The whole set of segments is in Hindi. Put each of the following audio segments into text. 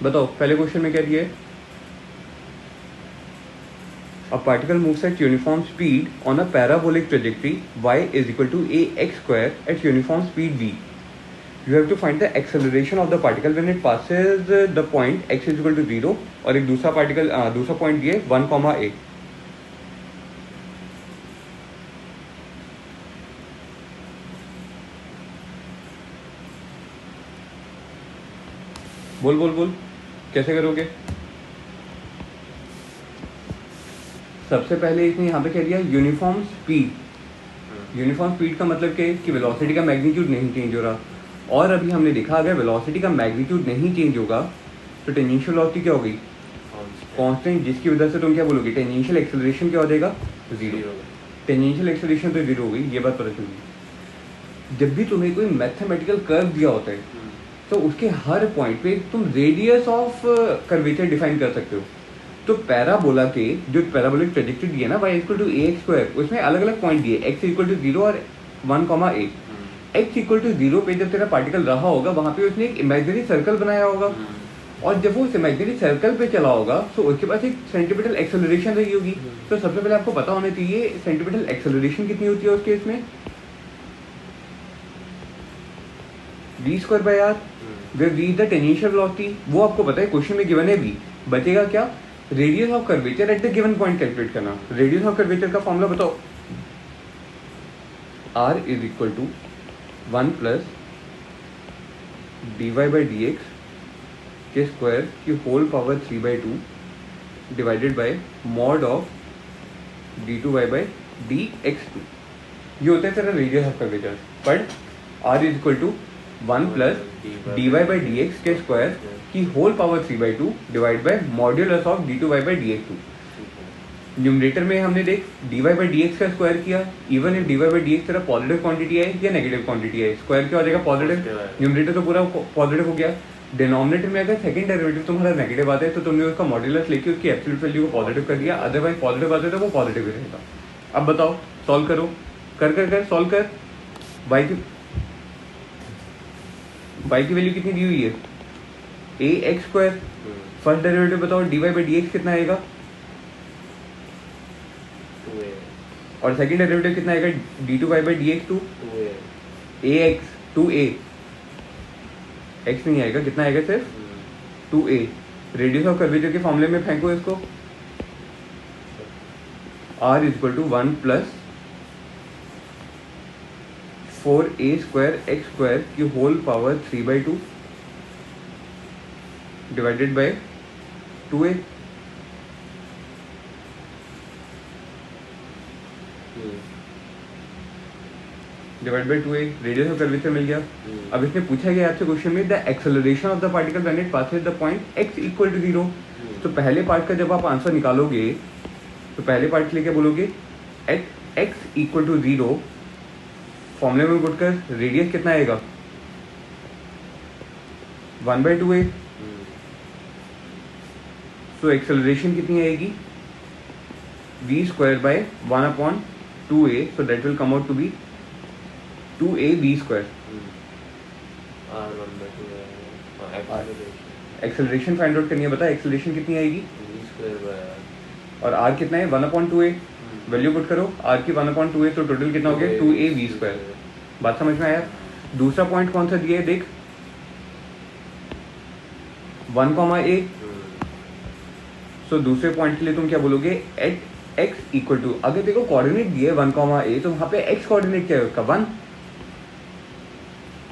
बताओ पहले क्वेश्चन में क्या दिया है? A particle moves at uniform speed on a parabolic trajectory y is equal to ax square at uniform speed v. You have to find the acceleration of the particle when it passes the point x is equal to 0 और एक दूसरा पार्टिकल दूसरा पॉइंट दिए 1, a. बोल बोल बोल कैसे करोगे? सबसे पहले इसने यहाँ पे क्या दिया? Uniform speed. यूनिफॉर्म स्पीड का मतलब क्या है कि वेलोसिटी का मैग्नीट्यूड नहीं चेंज हो रहा, और अभी हमने देखा अगर वेलोसिटी का मैग्नीट्यूड नहीं चेंज होगा तो टेंजेंशियल वेलोसिटी क्या होगी? कांस्टेंट, जिसकी वजह से तुम क्या बोलोगे? टेंजेंशियल एक्सेलरेशन क्या हो जाएगा? जीरो। टेंजेंशियल एक्सेलरेशन तो जीरो हो गई, ये बात पता चली। जब भी तुम्हें कोई मैथमेटिकल कर्व दिया होता है तो उसके हर पॉइंट पे तुम रेडियस ऑफ कर्वेचर डिफाइन कर सकते हो। तो पैराबोला के जो पैराबोलिक ट्रेजेक्टरी दिए ना y equal to ax square, उसमें अलग अलग पॉइंट दिए x इक्वल टू 0 और 1, a। x इक्वल टू 0 पे जब तेरा पार्टिकल रहा होगा वहां पे उसने एक इमेजिनरी सर्कल बनाया होगा, और जब वो उस इमेजिनरी सर्कल पे चला होगा तो उसके पास एक सेंटीमीटर एक्सेलरेशन रही होगी। तो सबसे पहले आपको पता होना चाहिए सेंटीमीटर एक्सेलरेशन कितनी होती है उस केस में? v square by r, where v is the tangential velocity, वो आपको पता है, क्वेश्चन में गिवन है v। बचेगा क्या? Radius of curvature at the given point calculate करना। रेडियस ऑफ कर्वेचर का फॉर्मूला बताओ। r is equal to 1 plus dy by D x के स्क्वायर की whole power 3/2 divided by mod of d2 y by dx2। ये होता है तेरा radius of curvature. But r is equal to 1 plus dy by D x के स्क्वायर की whole power 3/2 divide by modulus of d2 y by dx2। Numerator में हमने देख dy बाई dx का स्क्वायर किया, even if dy by dx तेरा पॉजिटिव क्वांटिटी है या नेगेटिव क्वांटिटी है, स्क्वायर क्या हो जाएगा? पॉजिटिव। न्यूमरेटर तो पूरा पॉजिटिव हो गया। डिनोमिनेटर में अगर सेकंड डेरिवेटिव तुम्हारा नेगेटिव आता है तो तुमने उसका मॉड्यूलस लेके उसकी एब्सोल्यूट वैल्यू को पॉजिटिव कर दिया, अदरवाइज पॉजिटिव आता है तो वो पॉजिटिव ही रहेगा। अब बताओ, सॉल्व करो, कर सॉल्व कर। y की वैल्यू कितनी दी हुई है? ax square. फर्स्ट डेरिवेटिव बताओ, dy बाई dx कितना आएगा? 2a। और सेकंड डेरिवेटिव कितना आएगा? d2 y by dx2 2a। ax 2a, x नहीं आएगा, कितना आएगा? सिर्फ 2a। रेडियस ऑफ कर्वेचर के फॉर्मूले में फेंको इसको। r is equal to 1 plus 4a square x square की whole power 3/2 divided by 2a। Divide by 2a, radius of curvature मिल गया। अब इसने पूछा गया आपसे क्वेश्चन में the acceleration of the particle when it passes the point x equal to 0। तो पहले पार्ट का जब आप आंसर निकालोगे तो पहले पार्ट के लिए क्या बोलोगे? एट x इक्वल टू 0 फॉर्मूले में पुट कर रेडियस कितना आएगा? 1/2a। सो एक्सेलरेशन कितनी आएगी? v square by 1/2a, so that will come out to be 2a v square. Acceleration find out करनी है, बता एक्सेलरेशन कितनी आएगी? और r कितना है? 1/2a। वैल्यू पुट करो, r की 1/2a, तो टोटल कितना हो गया? 2a v square. बात समझ में आया? दूसरा पॉइंट कौन सा दिया है देख, 1, a। सो दूसरे पॉइंट के लिए तुम क्या बोलोगे? एट x इक्वल टू, अगर देखो कोऑर्डिनेट दिए 1, a, तो वहां पे x कोऑर्डिनेट क्या है उसका? 1,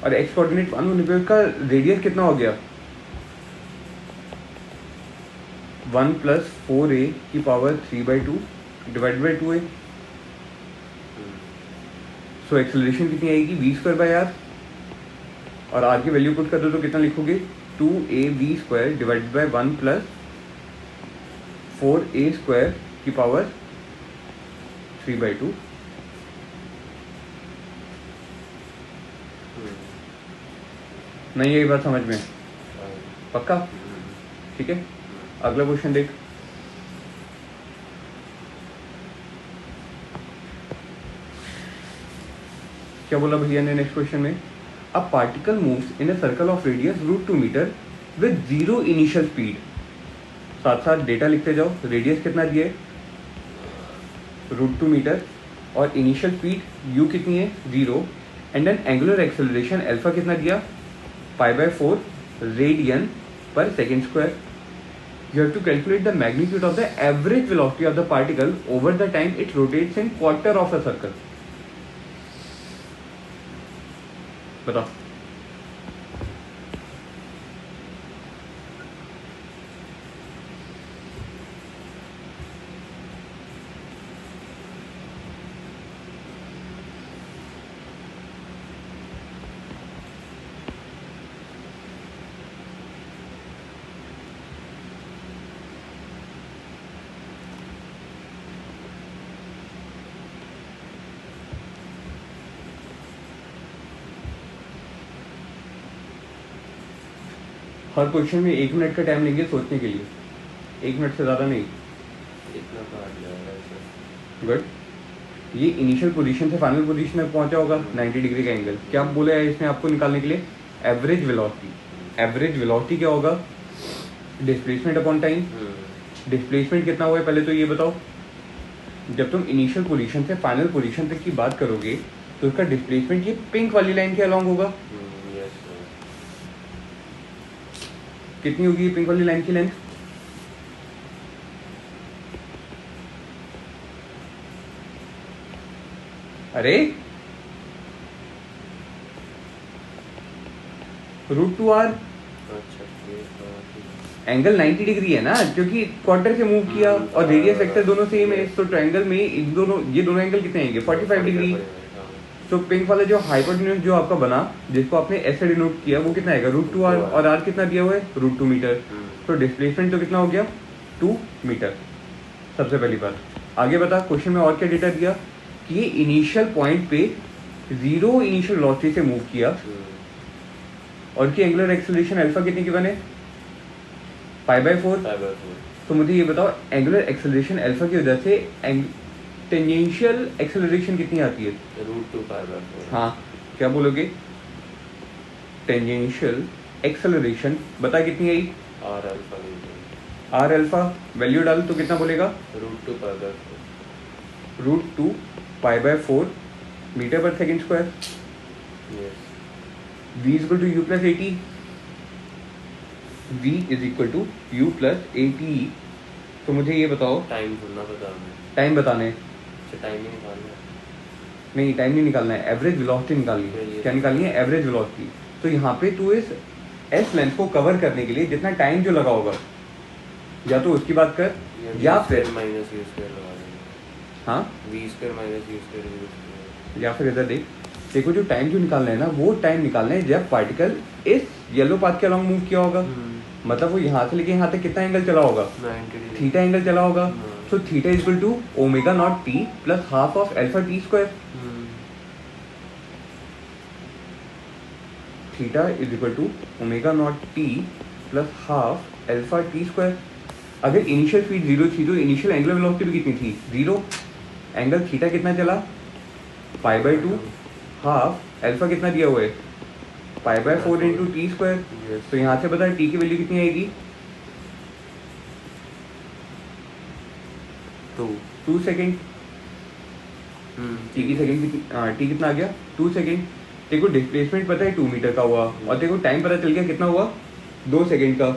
और x कोऑर्डिनेट 1 होने पे उसका रेडियस कितना हो गया? 1 प्लस 4a की power 3/2 divide by 2a। So acceleration कितनी आएगी? v स्क्वायर बाय r, और r की वैल्यू पुट कर दो तो कितना लिखोगे? 2a v square divide by 1 plus 4a square की पावर 3/2। नहीं, यही बात समझ में पक्का? ठीक है, अगला क्वेश्चन देख। क्या बोला भैया ने नेक्स्ट क्वेश्चन में? A particle moves in a circle of radius √2 metre with zero initial speed. साथ साथ डेटा लिखते जाओ। रेडियस कितना दिए, √2 मीटर, और इनिशियल स्पीड u कितनी है, 0, and then angular acceleration alpha कितना दिया, π/4 रेडियन पर second square. You have to calculate the magnitude of the average velocity of the particle over the time it rotates in quarter of a circle. बताओ। हर क्वेश्चन में 1 मिनट का टाइम लेंगे सोचने के लिए, 1 मिनट से ज़्यादा नहीं। इतना काट जाएगा ऐसे। गुड। ये इनिशियल पोजीशन से फाइनल पोजीशन में पहुंचा होगा 90 डिग्री का एंगल। क्या बोले है इसने आपको निकालने के लिए, एवरेज वेलोसिटी। एवरेज वेलोसिटी क्या होगा, डिस्प्लेसमेंट अपॉन टाइम। डिस्प्लेसमेंट कितना हुआ है पहले तो ये बताओ। जब तुम इनिशियल पोजीशन से फाइनल पोजीशन तक की बात करोगे तो उसका डिस्प्लेसमेंट ये पिंक वाली लाइन के अलॉन्ग होगा। कितनी होगी पिंक वाली लाइन की लेंथ, अरे √2r। एंगल 90 डिग्री है ना, क्योंकि क्वार्टर से मूव किया और रेडियस वेक्टर दोनों सेम है, तो ट्रायंगल में इन दोनों, ये दोनों एंगल कितने आएंगे, 45 डिग्री। तो पिंक वाला जो हाइपोटेन्यूज जो आपका बना, जिसको आपने ऐसे डिनोट किया, वो कितना आएगा, √2r, और r कितना दिया हुआ है, √2 मीटर। तो डिस्प्लेसमेंट तो कितना हो गया, 2 मीटर। सबसे पहली बात। आगे बता, क्वेश्चन में और क्या डेटा दिया कि ये इनिशियल पॉइंट पे 0 इनिशियल वेलोसिटी से मूव किया और की एंगुलर एक्सेलरेशन अल्फा कितनी गिवन है, π/4। तो मुझे ये बताओ, एंगुलर एक्सेलरेशन अल्फा की वजह से टेंजेंशियल एक्सेलरेशन कितनी आती है, √2 π/4। हाँ, क्या बोलोगे, टेंजेंशियल एक्सेलरेशन बता कितनी आई, r अल्फा वैल्यू डाल तो कितना बोलेगा, √2 π/4। √2 π/4 मीटर पर second square. v is equal to u plus 80। v is equal to u plus 80। तो मुझे ये बताओ, टाइम ढूंढना बताना है, टाइम बताने, टाइम ही निकालना है। नहीं टाइम नहीं निकालना है, एवरेज वेलोसिटी निकालनी है। क्या निकालनी है, एवरेज वेलोसिटी। तो यहाँ पे तू इस एस लेंथ को कवर करने के लिए जितना टाइम जो लगा होगा, या तो उसकी बात कर, या फिर माइनस u स्क्वायर लगा देंगे। हाँ, v square minus u square, या फिर इधर देख, देखो जो टाइम जो निकालना है ना, वो टाइम निकालना है जब पार्टिकल इस येलो पाथ के अलॉन्ग मूव किया होगा। मतलब वो यहाँ से लेके यहाँ तक कितना एंगल चला होगा, 90 डिग्री। थीटा एंगल चला होगा। So theta is equal to ω0t plus half of alpha t square. Theta is equal to ω0t plus half alpha t square. अगर इनिशियल स्पीड 0 थी तो इनिशियल एंगुलर वेलोसिटी भी कितनी थी, 0। एंगल थीटा कितना चला, π/2, हाफ अल्फा कितना दिया हुआ है, π/4 इंटू टी स्क्वायर। तो यहाँ से बता टी की वैल्यू कितनी आएगी, 2 सेकेंड। टी की सेकेंड टी कितना आ गया, 2 सेकेंड। तेरे को डिस्प्लेसमेंट पता है 2 मीटर का हुआ, और तेरे को टाइम पता चल गया कितना हुआ, 2 सेकेंड का।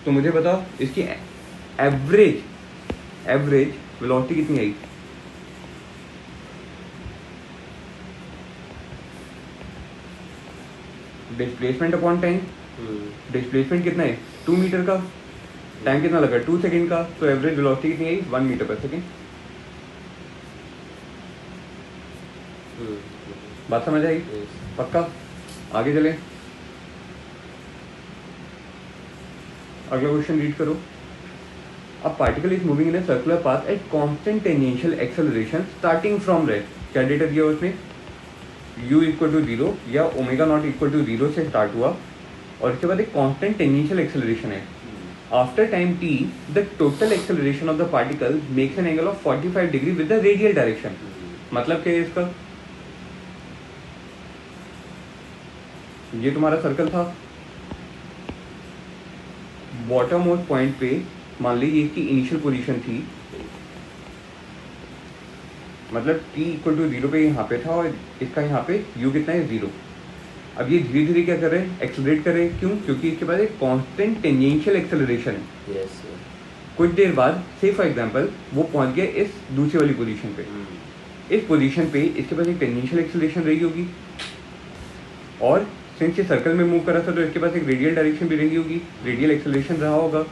तो मुझे बता इसकी एवरेज वेलोसिटी कितनी आई, डिस्प्लेसमेंट अपॉन टाइम। डिस्प्लेसमेंट कितना है, 2 मीटर का, टाइम कितना लगा, 2 सेकेंड का। तो एवरेज वेलोसिटी कितनी आई, 1 मीटर पर सेकेंड। बात समझ आई, पक्का। आगे चले, अगला क्वेश्चन रीड करो। A particle is moving in a circular path at constant tangential acceleration starting from rest. क्या डेटा दिया उसने, u इक्वल टू 0 या ω0 इक्वल टू 0 से स्टार्ट हुआ, और इसके बाद एक कांस्टेंट टेंजेंशियल एक्सेलरेशन है। After time t the total acceleration of the particle makes an angle of 45 degree with the radial direction. मतलब क्या है इसका, ये तुम्हारा सर्कल था, बॉटम मोस्ट पॉइंट पे मान लीजिए इसकी इनिशियल पोजीशन थी, मतलब t इक्वल टू 0 पे यहाँ पे था और इसका यहाँ पे u कितना है 0। अब ये धीरे धीरे क्या कर रहे हैं, एक्सेलरेट कर रहे हैं। क्यों? क्योंकि इसके पास एक कांस्टेंट टेंजेंशियल एक्सेलरेशन है। Yes sir. कुछ देर बाद से फॉर एग्जांपल वो पहुंच गया इस दूसरी वाली पोजीशन पे। इस पोजीशन पे इसके पास एक टेंजेंशियल एक्सेलरेशन रही होगी और सिंस ये सर्कल में मूव कर रहा था तो इसके पास एक रेडियल डायरेक्शन भी रही होगी, रेडियल एक्सेलरेशन रहा होगा।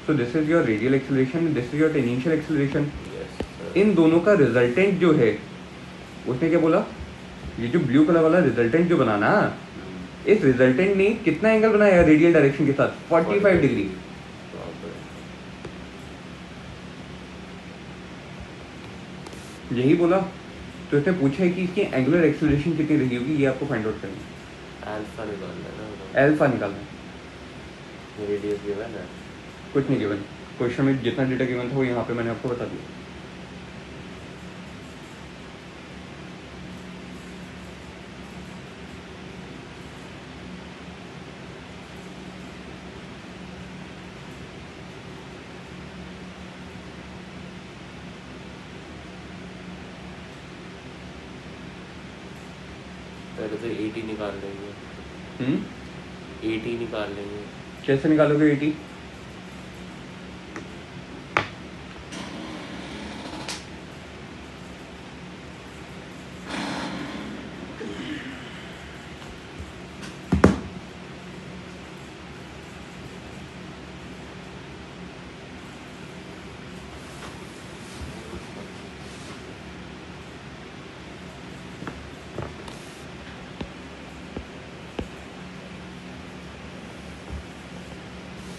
So this is your radial acceleration, this is your tangential acceleration. Yes sir. इन दोनों का रिजल्टेंट जो है, उसने क्या बोला, ये जो ब्लू कलर वाला रिजल्टेंट जो बनाना, इस रिजल्टेंट ने कितना एंगल बनाया रेडियल डायरेक्शन के साथ? 45 डिग्री। यही बोला। तो इसने पूछा है कि इसकी एंगुलर एक्सेलरेशन कितनी रही होगी, ये आपको फाइंड आउट करना है। अल्फा निकालना है ना, अल्फा निकालना है। रेडियस गिवन है। कुछ नहीं गिवन, क्वेश्चन में जितना डेटा गिवन था वो यहाँ पे मैंने आपको बता दिया। पहले तो 80 निकाल लेंगे। 80 निकाल लेंगे। कैसे निकालोगे 80?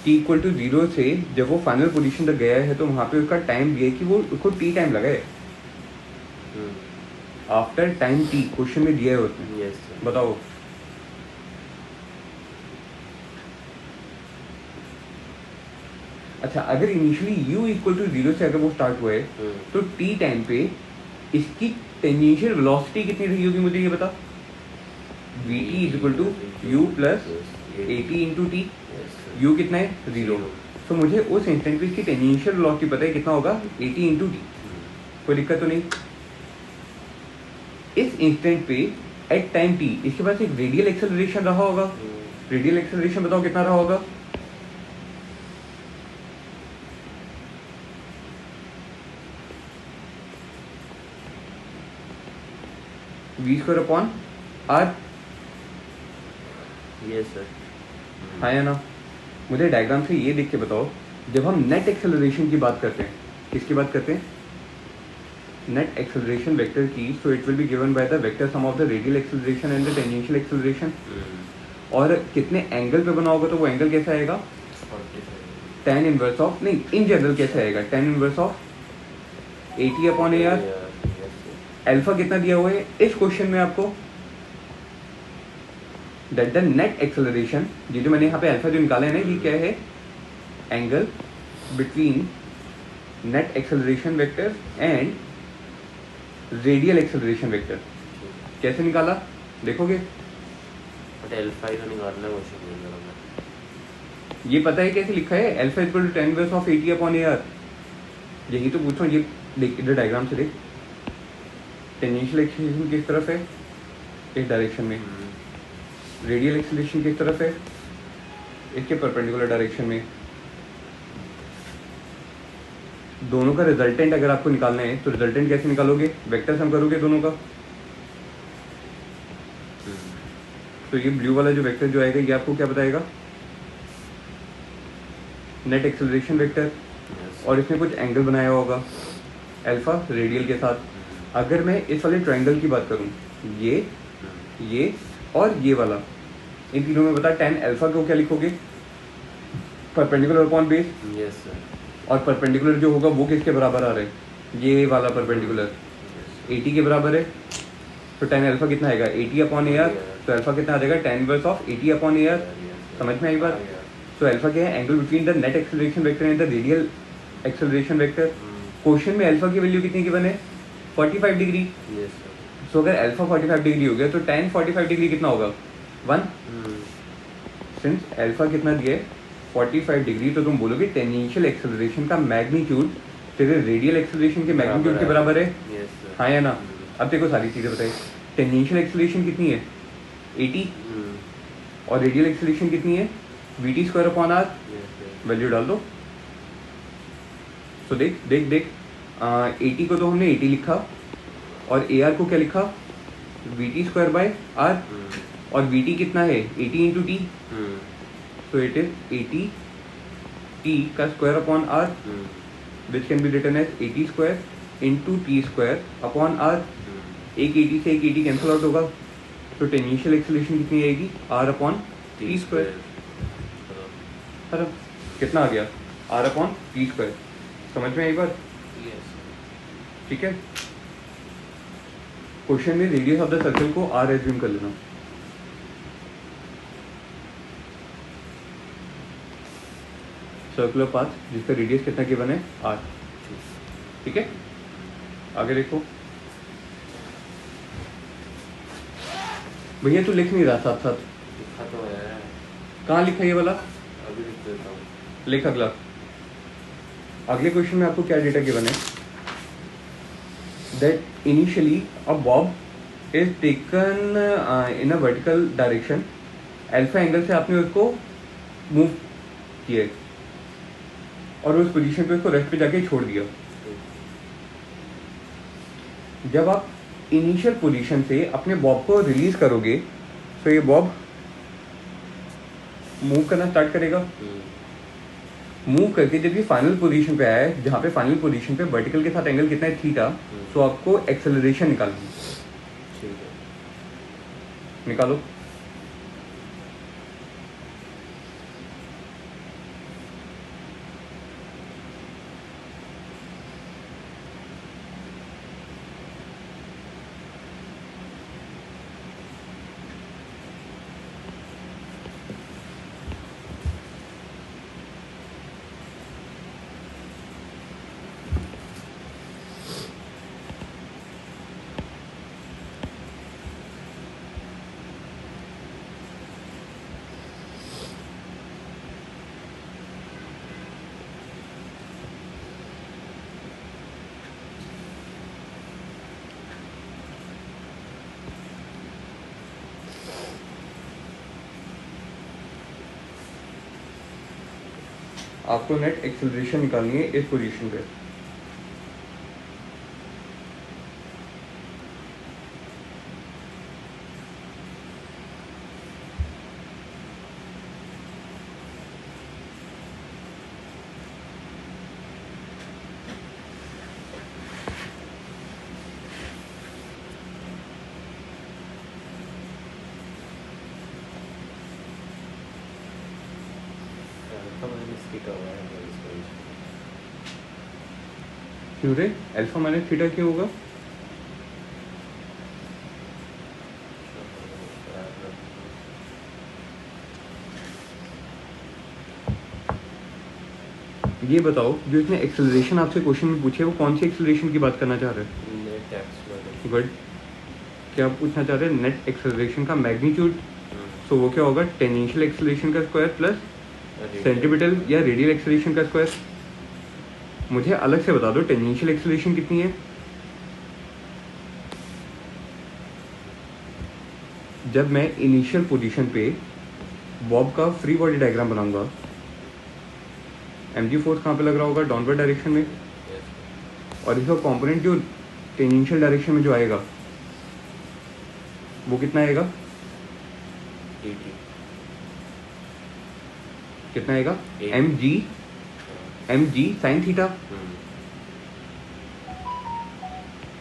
t इक्वल टू 0 से जब वो फाइनल पोजीशन तक गया है तो वहां पे उसका टाइम दिया है कि वो उसको t टाइम लगा है। आफ्टर टाइम t क्वेश्चन में दिया है उसने। Yes sir. बताओ। अच्छा, अगर इनिशियली u इक्वल टू 0 से अगर वो स्टार्ट हुआ है तो t टाइम पे इसकी टेंजेंशियल वेलोसिटी कितनी रही होगी, मुझे ये बता। vt is equal to u plus 80 into t. u कितना है? 0। तो मुझे उस इंस्टेंट पे इसकी टेंजेंशियल वेलोसिटी पता है कितना होगा, 80 इंटू टी। कोई दिक्कत तो नहीं। इस इंस्टेंट पे एट टाइम t इसके पास एक रेडियल एक्सेलरेशन रहा होगा। रेडियल एक्सेलरेशन बताओ कितना रहा होगा? v² upon r। Yes sir. हाँ या ना? मुझे डायग्राम से ये देख के बताओ, जब हम नेट एक्सेलरेशन की बात करते हैं, किसकी बात करते हैं? नेट एक्सेलरेशन वेक्टर की। So it will be given by the vector sum of the radial acceleration and the tangential acceleration. और कितने एंगल पे बना होगा तो वो एंगल कैसा आएगा? 45। tan इनवर्स ऑफ, नहीं इन जनरल कैसे आएगा? tan inverse of 80 upon AR। Alpha कितना दिया हुआ है इस क्वेश्चन में आपको? दैट द नेट एक्सेलरेशन, ये जो मैंने यहाँ पे अल्फा जो निकाला है ना, ये क्या है? Angle between net acceleration vector and radial acceleration vector. कैसे निकाला देखोगे? बट अल्फा ही तो निकालना है क्वेश्चन में मेरा। ये पता है कैसे लिखा है? Alpha equal to tan inverse of 80 upon AR। यही तो पूछ रहा हूँ। ये देख, इधर डायग्राम से देख, टेंजेंशियल एक्सेलरेशन किस तरफ है? इस डायरेक्शन में। रेडियल एक्सेलरेशन किस तरफ है? इसके परपेंडिकुलर डायरेक्शन में। दोनों का रिजल्टेंट अगर आपको निकालना है तो रिजल्टेंट कैसे निकालोगे? वेक्टर सम करोगे दोनों का। तो ये ब्लू वाला जो वेक्टर जो आएगा ये आपको क्या बताएगा? Net acceleration vector. और इसने कुछ एंगल बनाया होगा अल्फा रेडियल के साथ। अगर मैं इस वाले ट्रायंगल की बात करूं, ये और ये वाला, इन तीनों में बता tan अल्फा को क्या लिखोगे? Perpendicular upon base. Yes sir. और परपेंडिकुलर जो होगा वो किसके बराबर आ रहा है? ये वाला परपेंडिकुलर 80 के बराबर है। तो tan अल्फा कितना आएगा? 80 अपॉन AR। तो अल्फा कितना आ जाएगा? tan inverse of 80 upon AR। समझ में आई बात? तो अल्फा क्या है? Angle between the net acceleration vector and the radial acceleration vector. Question में अल्फा की वैल्यू कितनी गिवन है? 45 डिग्री। Yes sir. सो अगर अल्फा 45 डिग्री हो गया तो tan 45 डिग्री कितना होगा? 1। सिंस अल्फा कितना दिया है? 45 डिग्री, तो तुम बोलोगे टेंजेंशियल एक्सेलरेशन का मैग्नीट्यूड तेरे रेडियल एक्सेलरेशन के मैग्नीट्यूड के बराबर है, यस सर। हाँ या ना? अब देखो सारी चीज़ें बताइए, टेंजेंशियल एक्सेलरेशन कितनी है 80 और रेडियल एक्सेलरेशन कितनी है VT square upon r, value डाल दो। तो देख देख देख 80 को तो हमने 80 लिखा और AR को क्या लिखा VT स्क्वायर बाय आर, और VT कितना है 80 इंटू टी, तो इट इज 80 T का square upon r which can be written as 80 square into t square upon r. एक 80 से एक 80 कैंसिल आउट होगा, तो टेंजेंशियल एक्सेलरेशन कितनी आएगी R अपॉन टी स्क्वायर। अरे कितना आ गया R अपॉन टी स्क्वायर, समझ में आई बात? ठीक है, क्वेश्चन में रेडियस ऑफ द सर्कल को R एज्यूम कर लेना। सर्कुलर पाथ जिसका रेडियस कितना गिवन है R, ठीक है। आगे देखो भैया, तू लिख नहीं रहा साथ साथ, लिखा तो है, कहाँ लिखा ये वाला? अभी लिख देता हूँ। लिख अगला। अगले क्वेश्चन में आपको क्या डेटा गिवन है? That initially a Bob is taken in a vertical direction, alpha angle से आपने उसको मूव किया और उस पोजीशन पे उसको रेस्ट पे जाके छोड़ दिया। जब आप इनिशियल पोजीशन से अपने बॉब को रिलीज करोगे तो ये बॉब मूव करना स्टार्ट करेगा। मूव करके जब ये फाइनल पोजीशन पे आया है, जहाँ पे फाइनल पोजीशन पे वर्टिकल के साथ एंगल कितना है थीटा, तो आपको एक्सेलरेशन निकालनी है। ठीक है, निकालो। आपको नेट एक्सेलरेशन निकालनी है इस पोजीशन पे। अल्फा माइनस थीटा हुआ है हमारी इस पोजीशन क्यों रे? अल्फा माइनस थीटा क्यों होगा? ये बताओ, जो इसने एक्सेलरेशन आपसे क्वेश्चन में पूछे वो कौन सी एक्सेलरेशन की बात करना चाह रहे हैं? Net x good. क्या आप पूछना चाह रहे हैं? नेट एक्सेलरेशन का मैग्नीट्यूड। सो वो क्या होगा? टेंजेंशियल एक्सेलरेशन का स्क्वायर प्लस सेंटीमीटल या रेडियल एक्सेलरेशन का स्क्वायर। मुझे अलग से बता दो टेंजेंशियल एक्सेलरेशन कितनी है। जब मैं इनिशियल पोजीशन पे बॉब का फ्री बॉडी डायग्राम बनाऊंगा, mg फोर्स कहाँ पे लग रहा होगा? डाउनवर्ड डायरेक्शन में, और इसका कंपोनेंट जो टेंजेंशियल डायरेक्शन में जो आएगा वो कितना आएगा? कितना आएगा? mg sine theta.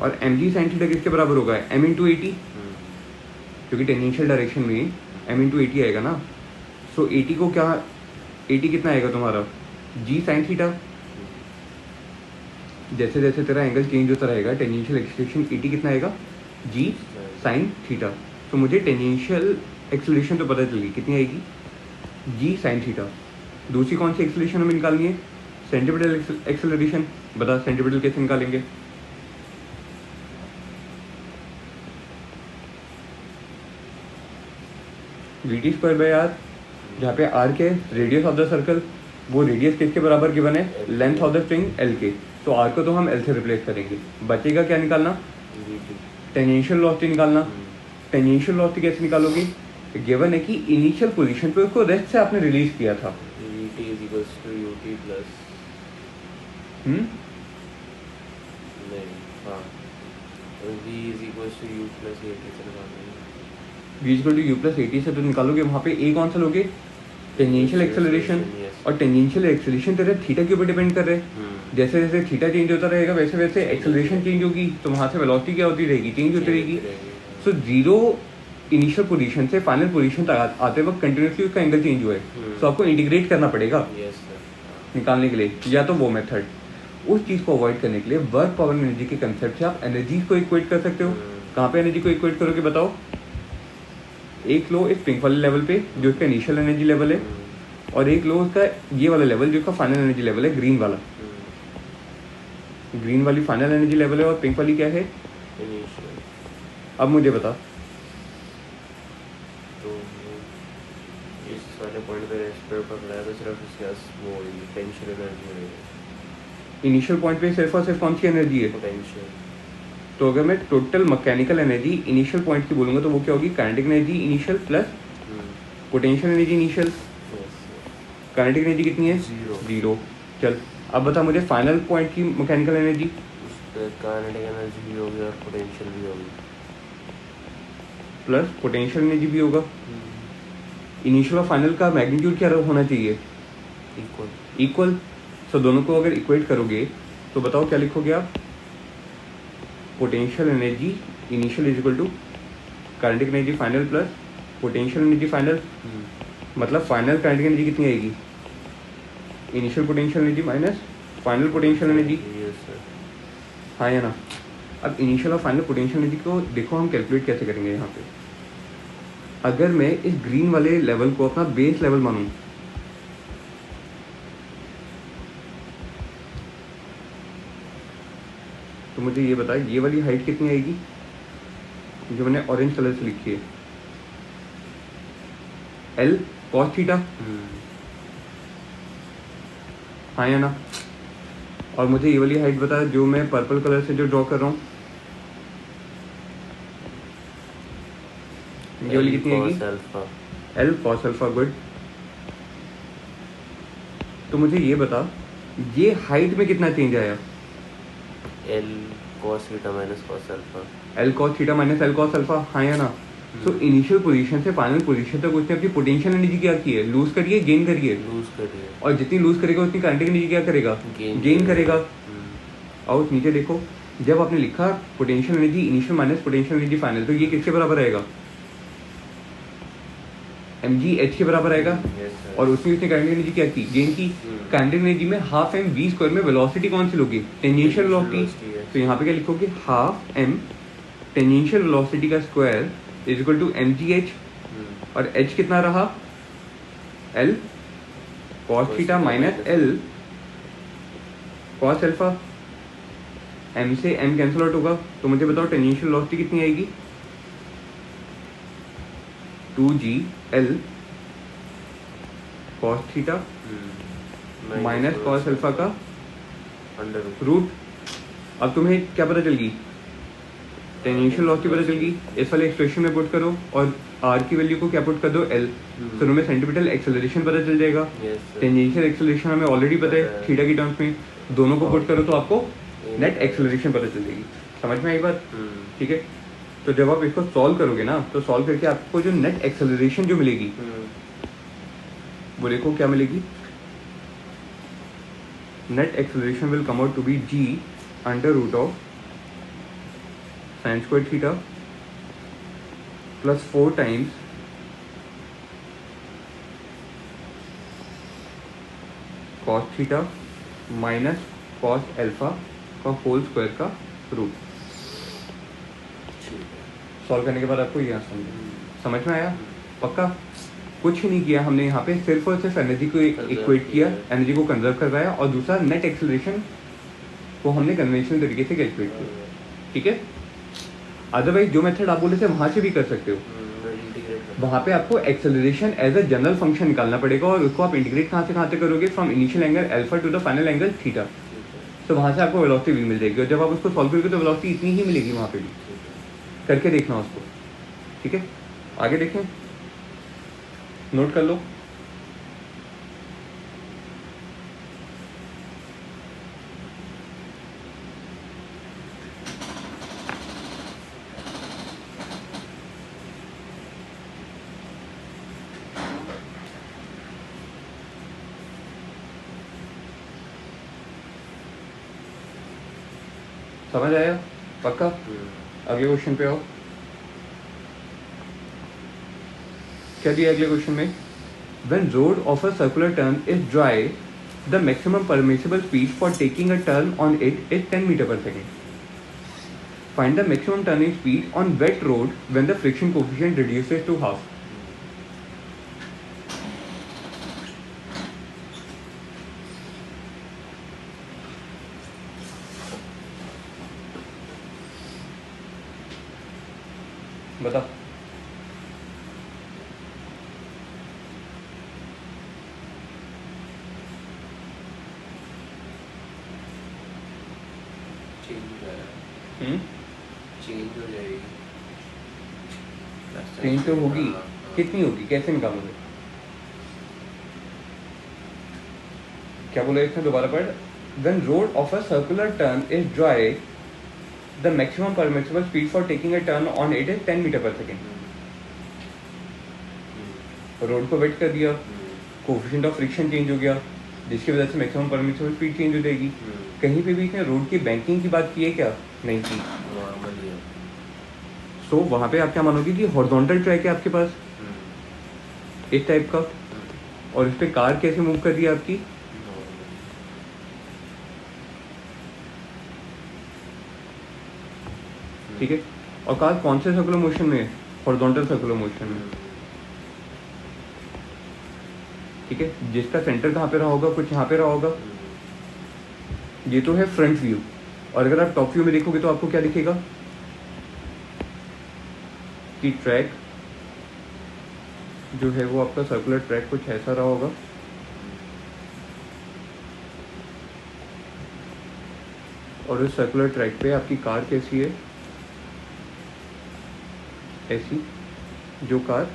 और mg साइन थीटा किसके बराबर होगा? m इंटू 80, क्योंकि टेंजेंशियल डायरेक्शन में m इंटू 80 आएगा ना। सो 80 को क्या, 80 कितना आएगा तुम्हारा? g sine theta. जैसे जैसे तेरा एंगल चेंज होता रहेगा, टेंजेंशियल एक्सेलरेशन 80 कितना आएगा? g sine theta. तो मुझे टेंजेंशियल एक्सेलरेशन तो पता चली कितनी आएगी? g sine theta. दूसरी कौन सी एक्सेलरेशन हमें निकालनी है? सेंटीमीटल एक्सेलरेशन। बता सेंटीमीटल कैसे निकालेंगे? VT स्क्वायर बाय आर जहाँ पे आर के रेडियस ऑफ द सर्कल, वो रेडियस किसके बराबर गिवन है, length of the string L के, तो आर को तो हम एल से रिप्लेस करेंगे। बचेगा क्या निकालना, VT। टेंजेंशियल वेलोसिटी निकालना। टेंजेंशियल वेलोसिटी कैसे निकालोगे, गिवन है कि इनिशियल पोजीशन पे उसको रेस्ट से आपने रिलीज किया था। VT is equals to UT plus हम्म, नहीं, हाँ, V is equals to U plus AT से निकालेंगे। v equal to u plus AT से तो निकालोगे, वहाँ पे ए कौन सा लोगे, टेंजेंशियल एक्सेलरेशन। Yes। और टेंजेंशियल एक्सेलरेशन तेरे थीटा के ऊपर डिपेंड कर रहे हैं। जैसे जैसे थीटा चेंज होता रहेगा वैसे वैसे एक्सेलरेशन चेंज होगी, तो वहाँ से वेलोसिटी क्या होती रहेगी, चेंज होती रहेगी। सो जीरो इनिशियल पोजीशन से फाइनल पोजीशन तक आते वक्त कंटिन्यूसली उसका एंगल चेंज हुआ है, तो आपको इंटीग्रेट करना पड़ेगा यस सर। निकालने के लिए, या तो वो मेथड। उस चीज़ को अवॉइड करने के लिए वर्क पावर एनर्जी के कंसेप्ट से आप एनर्जी को इक्वेट कर सकते हो। कहाँ पे एनर्जी को इक्वेट करोगे बताओ, एक लो इस पिंक वाले लेवल पे जो उसका इनिशियल एनर्जी लेवल है, और एक लो उसका ये वाला लेवल जो उसका फाइनल एनर्जी लेवल है, ग्रीन वाला। ग्रीन वाली फाइनल एनर्जी लेवल है और पिंक वाली क्या है। इनिशियल। अब मुझे बता, तो इस वाले पॉइंट पे रेस्ट पर पकड़ा है तो सिर्फ इसके पास वो टेंशन एनर्जी रहेगी। इनिशियल पॉइंट पे सिर्फ और सिर्फ कौन सी एनर्जी है, पोटेंशियल। तो अगर मैं total mechanical energy initial point की बोलूंगा तो वो क्या होगी, kinetic energy initial plus potential energy initial. Yes. Kinetic energy कितनी है, Zero। जीरो। चल अब बता मुझे फाइनल पॉइंट की मैकेनिकल एनर्जी, काइनेटिक एनर्जी भी होगी और पोटेंशियल भी होगी। प्लस पोटेंशियल एनर्जी भी होगा। इनिशियल और फाइनल का मैग्नीट्यूड क्या होना चाहिए, इक्वल। इक्वल। सो दोनों को अगर इक्वेट करोगे तो बताओ क्या लिखोगे आप, potential energy initial is equal to kinetic energy final plus potential energy final. मतलब फाइनल काइनेटिक एनर्जी कितनी आएगी, initial potential energy minus final potential energy, yes sir. हाँ या ना। अब इनिशियल और फाइनल पोटेंशियल एनर्जी को देखो हम कैलकुलेट कैसे करेंगे यहाँ पे। अगर मैं इस ग्रीन वाले लेवल को अपना बेस लेवल मानूं, तो मुझे ये बता ये वाली हाइट कितनी आएगी जो मैंने ऑरेंज कलर से लिखी है, एल कॉस थीटा, हाँ या ना। और मुझे ये वाली हाइट बता जो मैं पर्पल कलर से जो ड्रॉ कर रहा हूँ, ये वाली कितनी आएगी, एल कॉस अल्फा। गुड। तो मुझे ये बता ये हाइट में कितना चेंज आया, L cos theta minus cos alpha. L cos theta minus L cos alpha, हाँ या ना। सो इनिशियल पोजीशन से फाइनल पोजीशन तक उसने अपनी पोटेंशियल एनर्जी क्या की है, लूज करी है, गेन करी है। लूज करिए। और जितनी लूज करेगा उतनी काइनेटिक एनर्जी क्या करेगा, गेन करेगा। और उस नीचे देखो जब आपने लिखा potential energy initial minus potential energy final, तो ये किसके बराबर आएगा, mgh के बराबर आएगा। और उसमें उसने काइनेटिक एनर्जी क्या की, गेन की। काइनेटिक एनर्जी में हाफ एम वी स्क्वायर में वेलोसिटी कौन सी लोगी, टेंजेंशियल वेलोसिटी। तो यहाँ पे क्या लिखोगे, हाफ एम टेंजेंशियल वेलोसिटी का square is equal to mgh। और h कितना रहा, l cos theta minus l cos alpha. m से m कैंसिल आउट होगा, तो मुझे बताओ टेंजेंशियल वेलोसिटी कितनी आएगी, 2g l cos theta minus cos alpha का अंडर रूट। अब तुम्हें क्या पता चल गई, टेंजेंशियल वेलोसिटी पता चल गई। इस वाले एक्सप्रेशन में पुट करो और r की वैल्यू को क्या पुट कर दो, l। तो तुम्हें सेंटीमीटर एक्सेलरेशन पता चल जाएगा। टेंजेंशियल एक्सेलरेशन हमें ऑलरेडी पता है थीटा की टर्म्स में, दोनों को पुट करो तो आपको नेट एक्सेलरेशन पता चल जाएगी। समझ में आई बात, ठीक है। तो जब आप इसको सॉल्व करोगे ना, तो सॉल्व करके आपको जो नेट एक्सेलरेशन जो मिलेगी वो देखो क्या मिलेगी, net acceleration will come out to be g under root of sine square theta plus 4 times cos theta minus cos alpha का होल स्क्वायर का रूट। सॉल्व करने के बाद आपको ये समझ में आया, पक्का। कुछ नहीं किया हमने यहाँ पे, सिर्फ और सिर्फ एनर्जी को इक्वेट किया, एनर्जी को कंजर्व करवाया, और दूसरा नेट एक्सेलरेशन को हमने कन्वेंशनल तरीके से कैलकुलेट किया, ठीक है। अदरवाइज जो मेथड आप बोले थे वहाँ से भी कर सकते हो। इंटीग्रेट वहाँ पे आपको acceleration as a general function निकालना पड़ेगा और उसको आप इंटीग्रेट कहाँ से करोगे, from initial angle alpha to the final angle theta. तो वहाँ से आपको वेलोसिटी भी मिल जाएगी और जब आप उसको सॉल्व करोगे तो वेलोसिटी इतनी ही मिलेगी वहाँ पे भी। करके देखना उसको, ठीक है। आगे देखें, नोट कर लो। समझ आया पक्का? अगले क्वेश्चन पे आओ। क्या दिया अगले क्वेश्चन में? When road of a circular turn is dry, the maximum permissible speed for taking a turn on it is 10 meter per second. Find the maximum turning speed on wet road when the friction coefficient reduces to half. बता। चेंज हो जाएगी। चेंज तो होगी, कितनी होगी, कैसे निकालोगे? क्या बोला इसने, दोबारा पढ़। When road of a circular turn is dry, the maximum permissible speed for taking a turn on it is 10 meter per second. Road को वेट कर दिया, कोफिशिएंट ऑफ फ्रिक्शन चेंज हो गया, जिसकी वजह से मैक्सिमम परमिसिबल स्पीड चेंज हो जाएगी। कहीं पे भी इसने रोड की बैंकिंग की बात की है क्या? नहीं की। सो वहाँ पे आप क्या मानोगे कि हॉरिजॉन्टल ट्रैक है आपके पास इस टाइप का, और इस पे कार कैसे मूव कर रही है आपकी? ठीक है, और कार कौन से सर्कुलर मोशन में है? हॉरिजॉन्टल सर्कुलर मोशन में, ठीक है। जिसका सेंटर कहाँ पे रहा होगा, कुछ यहाँ पे रहा होगा। ये तो है फ्रंट व्यू, और अगर आप टॉप व्यू में देखोगे तो आपको क्या दिखेगा कि ट्रैक जो है वो आपका सर्कुलर ट्रैक कुछ ऐसा रहा होगा, और उस सर्कुलर ट्रैक पे आपकी कार कैसी है, ऐसी, जो कार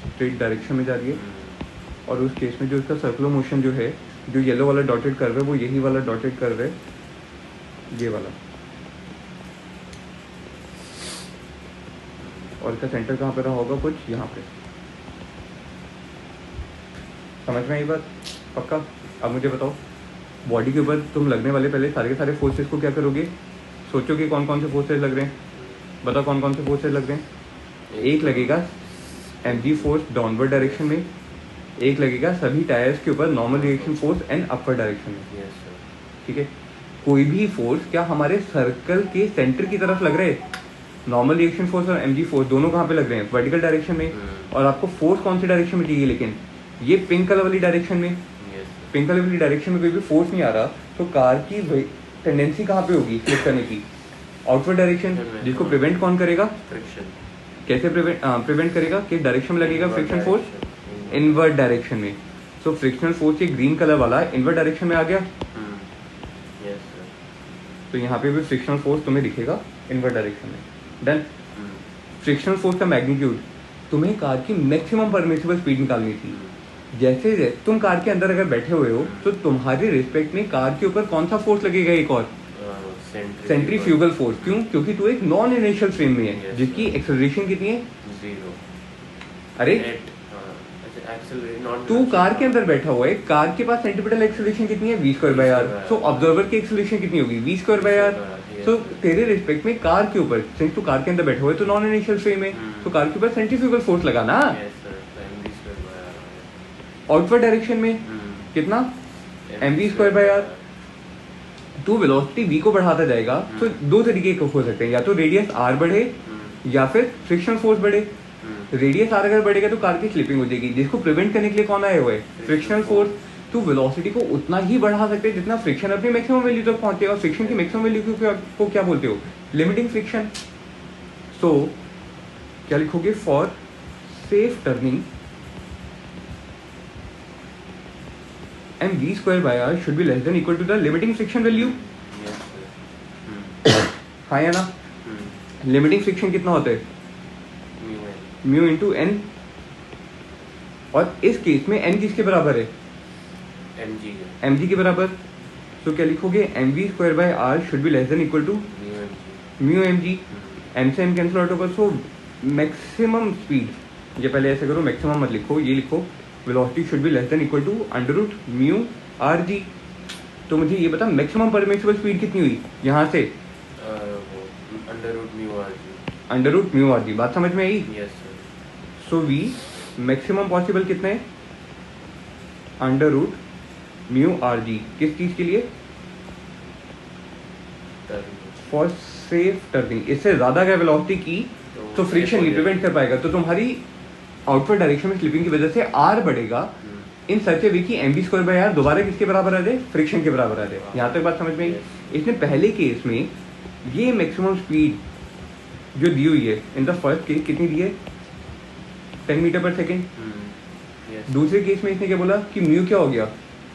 स्ट्रेट डायरेक्शन में जा रही है। और उस केस में जो इसका सर्कुलर मोशन जो है, जो येलो वाला डॉटेड कर्व है, वो यही वाला डॉटेड कर्व है, ये वाला, और इसका सेंटर कहाँ पे रहा होगा, कुछ यहाँ पे। समझ में आई बात? पक्का? अब मुझे बताओ, बॉडी के ऊपर तुम लगने वाले पहले सारे के सारे फोर्सेस को क्या करोगे? सोचोगे कौन कौन से फोर्सेस लग रहे हैं, बताओ कौन कौन से फोर्सेस लग रहे हैं। एक लगेगा mg फोर्स डाउनवर्ड डायरेक्शन में, एक लगेगा सभी टायर्स के ऊपर normal reaction force and upward direction में। ठीक है, कोई भी फोर्स क्या हमारे सर्कल के सेंटर की तरफ लग रहे हैं? नॉर्मल रिएक्शन फोर्स और mg फोर्स दोनों कहाँ पे लग रहे हैं? वर्टिकल डायरेक्शन में। और आपको फोर्स कौन सी डायरेक्शन में चाहिए? लेकिन ये पिंक कलर वाली डायरेक्शन में, पिंक कलर वाली डायरेक्शन में कोई भी फोर्स नहीं आ रहा, तो कार की टेंडेंसी कहाँ पे होगी फ्लिप करने की? आउटवर्ड डायरेक्शन, जिसको प्रिवेंट कौन करेगा? फ्रिक्शन। कैसे प्रिवेंट करेगा? किस डायरेक्शन में लगेगा फ्रिक्शन फोर्स? इनवर्ड डायरेक्शन में। सो फ्रिक्शनल फोर्स ये ग्रीन कलर वाला इनवर्ड डायरेक्शन में आ गया। तो यहाँ पे भी फ्रिक्शनल फोर्स तुम्हें दिखेगा इनवर्ड डायरेक्शन में। डन। फ्रिक्शनल फोर्स का मैग्नीट्यूड, तुम्हें कार की मैक्सिमम परमिसिबल स्पीड निकालनी थी। जैसे तुम कार के अंदर अगर बैठे हुए हो तो तुम्हारे रिस्पेक्ट में कार के ऊपर कौन सा फोर्स लगेगा? एक और सेंट्रीफ्यूगल फोर्स। क्यों? क्योंकि तू एक नॉन इनिशियल फ्रेम में है, जिसकी एक्सेलरेशन कितनी है? 0। अरे तू कार के अंदर बैठा हुआ है, कार के पास सेंटीमीटर एक्सेलरेशन कितनी है? v²/r। सो ऑब्जर्वर की एक्सेलरेशन कितनी होगी? v²/r। सो तेरे रिस्पेक्ट में कार के ऊपर, सिंस तू कार के अंदर बैठा हुआ है तो नॉन इनिशियल फ्रेम है, तो कार के ऊपर सेंट्रीफ्यूगल फोर्स लगा ना। आउटवर्ड डायरेक्शन में कितना? mv²/r। तू वेलोसिटी v को बढ़ाता जाएगा तो दो तरीके के हो सकते हैं, या तो रेडियस r बढ़े या फिर फ्रिक्शनल फोर्स बढ़े। रेडियस r अगर बढ़ेगा तो कार की स्लिपिंग हो जाएगी, जिसको प्रिवेंट करने के लिए कौन आया हुआ है? Frictional force. तो वेलोसिटी को उतना ही बढ़ा सकते हैं जितना फ्रिक्शन अपनी मैक्सिमम वैल्यू तक पहुंचे, और फ्रिक्शन की मैक्सिमम वैल्यू को क्या बोलते हो? Limiting friction. सो क्या लिखोगे? For safe turning mv square by r should be less than equal to the limiting friction value. Yes, sir. हाँ या ना? लिमिटिंग फ्रिक्शन कितना होता है? म्यू इंटू एन, और इस केस में एन किसके बराबर है? एम जी के बराबर. तो क्या लिखोगे? M we square by r should be less than equal to mu m g. M से एम कैंसिल आउट होगा. सो मैक्सिमम स्पीड, ये पहले ऐसे करो, मैक्सिमम मत लिखो, ये लिखो velocity should be less than equal to under root mu are g. तो मुझे ये बता मैक्सिमम परमिसिबल स्पीड कितनी हुई यहाँ से? Under root mu are g. बात समझ में आई? Yes. So v maximum possible कितना है? Under root mu are g. किस चीज के लिए? For safe turning. इससे ज्यादा अगर वेलोसिटी की तो फ्रिक्शन नहीं प्रिवेंट कर पाएगा, तो तुम्हारी आउटवर्ड डायरेक्शन में स्लिपिंग की वजह से आर बढ़ेगा इन सच ए वे की m v square by r दोबारा किसके बराबर आ जाए? फ्रिक्शन के बराबर आ जाए. यहाँ तक बात समझ में आई? इसने पहले केस में ये मैक्सिमम स्पीड जो दी हुई है इन द फर्स्ट केस कितनी दी है? 10 मीटर पर सेकेंड. दूसरे केस में इसने क्या बोला कि म्यू क्या हो गया?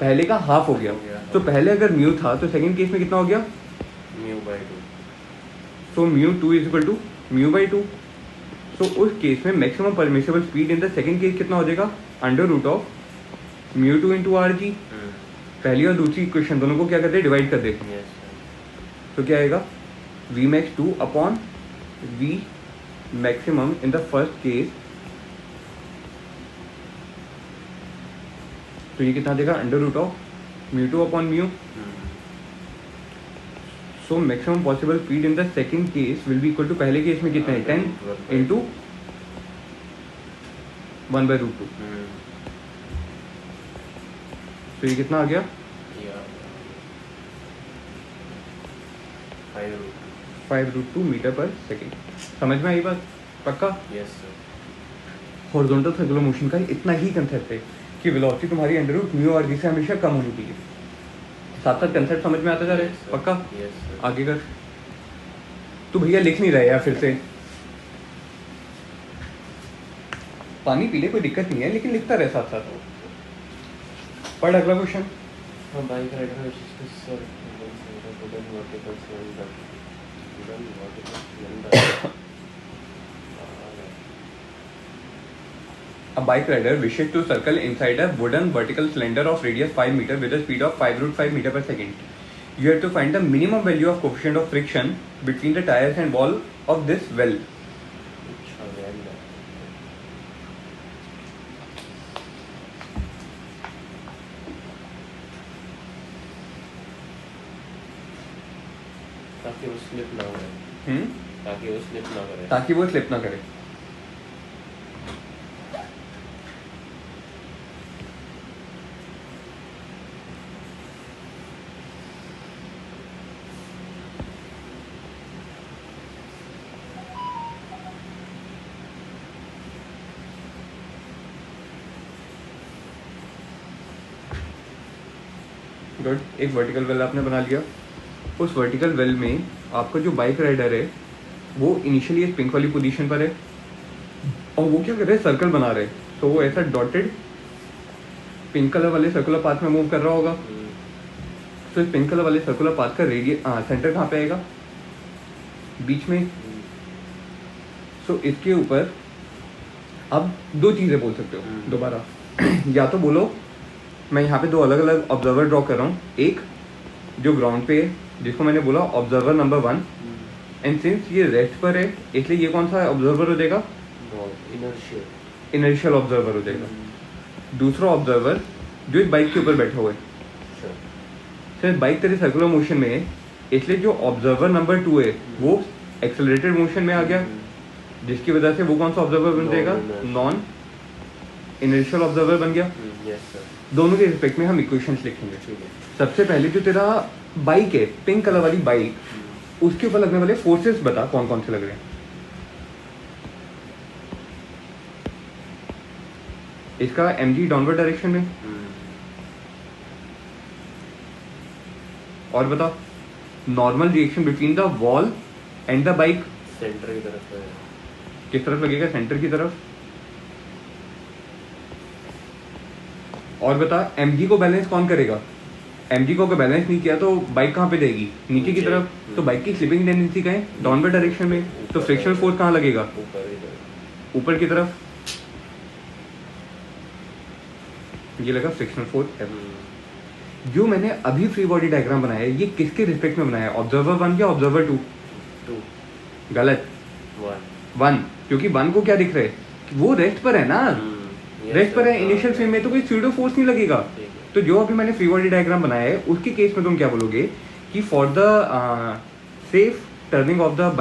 पहले का हाफ हो गया. तो पहले अगर म्यू था तो सेकंड केस में कितना हो गया? Mu by 2. So mu 2 is equal to mu by 2. So उस केस में maximum permissible speed in the second case कितना हो जाएगा? Under root of mu 2 into r g. पहली और दूसरी इक्वेशन दोनों को क्या करते हैं? डिवाइड कर देते हैं. तो क्या आएगा? V max 2 upon v maximum in the first case. तो ये कितना देगा? Under root of mu 2 upon mu. So maximum possible speed in the second case will be equal to पहले केस में कितना है? 10 इंटू 1 बाई रूट 2. तो ये कितना आ गया? 5 रूट 2 मीटर पर सेकेंड. समझ में आई बात? पक्का? Yes sir. Horizontal circular motion का इतना ही कंसेप्ट है कि वेलोसिटी तुम्हारी under root mu are g से हमेशा कम होनी चाहिए. साथ साथ कंसेप्ट समझ में आता जा रहा है? पक्का? आगे कर. तू भैया लिख नहीं रहा है यार फिर से. पानी पी ले, कोई दिक्कत नहीं है, लेकिन लिखता रहे साथ साथ. पढ़ अगला question. Bike rider sir vertical cylinder A bike rider wishes to circle inside a wooden vertical cylinder of radius 5 meter with a speed of 5 root 5 meter per second. You have to find the minimum value of coefficient of friction between the tires and wall of this well. ताकि वो स्लिप ना करे. ताकि वो स्लिप ना करे. गुड. एक वर्टिकल वेल आपने बना लिया. उस वर्टिकल वेल में आपका जो बाइक राइडर है वो इनिशियली इस पिंक वाली पोजीशन पर है और वो क्या कर रहे हैं? सर्कल बना रहे हैं. तो वो ऐसा डॉटेड पिंक कलर वाले सर्कुलर पाथ में मूव कर रहा होगा. तो इस पिंक कलर वाले सर्कुलर पाथ का रेडियस सेंटर कहाँ पे आएगा? बीच में. सो इसके ऊपर अब दो चीज़ें बोल सकते हो दोबारा. या तो बोलो मैं यहाँ पे दो अलग अलग ऑब्जर्वर ड्रॉ कर रहा हूँ. एक जो ग्राउंड पे है जिसको मैंने बोला ऑब्जर्वर नंबर 1, एंड सिंस ये रेस्ट पर है इसलिए ये कौन सा ऑब्जर्वर हो जाएगा? इनर्शियल ऑब्जर्वर हो जाएगा. दूसरा ऑब्जर्वर जो इस बाइक के ऊपर बैठा हुआ है. सर बाइक तेरे सर्कुलर मोशन में है इसलिए जो ऑब्जर्वर नंबर 2 है वो एक्सेलरेटेड मोशन में आ गया, जिसकी वजह से वो कौन सा ऑब्जर्वर बन जाएगा? नॉन इनर्शियल ऑब्जर्वर बन गया. दोनों के रिस्पेक्ट में हम इक्वेशंस लिखेंगे. सबसे पहले जो तेरा बाइक है पिंक कलर वाली बाइक, उसके ऊपर लगने वाले फोर्सेस बता कौन कौन से लग रहे हैं. इसका mg डाउनवर्ड डायरेक्शन में. और बता normal reaction between the wall and the bike centre की तरफ है. किस तरफ लगेगा? सेंटर की तरफ. और बता mg को बैलेंस कौन करेगा? mg को अगर बैलेंस नहीं किया तो बाइक कहाँ पे जाएगी? नीचे की तरफ। तो बाइक की स्लिपिंग टेंडेंसी कहाँ है? डाउनवर्ड डायरेक्शन में। तो फ्रिक्शनल फोर्स कहाँ लगेगा? ऊपर की तरफ। ये लगा फ्रिक्शनल फोर्स F। जो मैंने अभी फ्री बॉडी डायग्राम बनाया है ये किसके रिस्पेक्ट में बनाया है? ऑब्जर्वर 1 या ऑब्जर्वर 2? गलत। 1, क्योंकि 1 को क्या दिख रहा है? वो रेस्ट पर है ना, रेस्ट पर है। इनिशियल फेज में तो कोई स्यूडो फोर्स नहीं लगेगा। तो जो अभी मैंने फ्री बॉडी डायग्राम बनाया है उसके केस में तुम क्या बोलोगे कि for the safe turning of the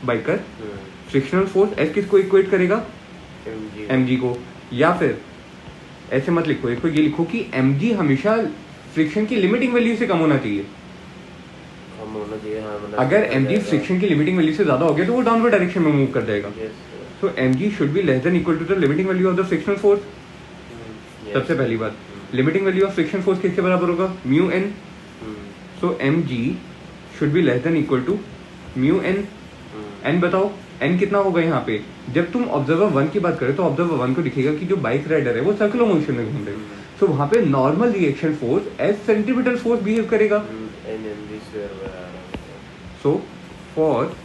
biker frictional force F किसको इक्वेट करेगा? mg को। या फिर ऐसे मत लिखो, इसको ये लिखो कि mg हमेशा फ्रिक्शन की लिमिटिंग वैल्यू से कम होना चाहिए। अगर mg फ्रिक्शन की लिमिटिंग वैल्यू से ज्यादा हो गया तो वो डाउनवर्ड डायरेक्शन में मूव कर जाएगा। So mg should be less than equal to the limiting value of the frictional force. सबसे पहली बात, limiting value of friction force किसके बराबर होगा? Mu n। So mg should be less than equal to mu n। n बताओ n कितना होगा यहाँ पे? जब तुम ऑब्जर्वर 1 की बात करें तो ऑब्जर्वर 1 को दिखेगा कि जो बाइक राइडर है वो सर्कुलर मोशन में घूम रहे हैं। तो वहां पे normal reaction force as centripetal force behave करेगा। So for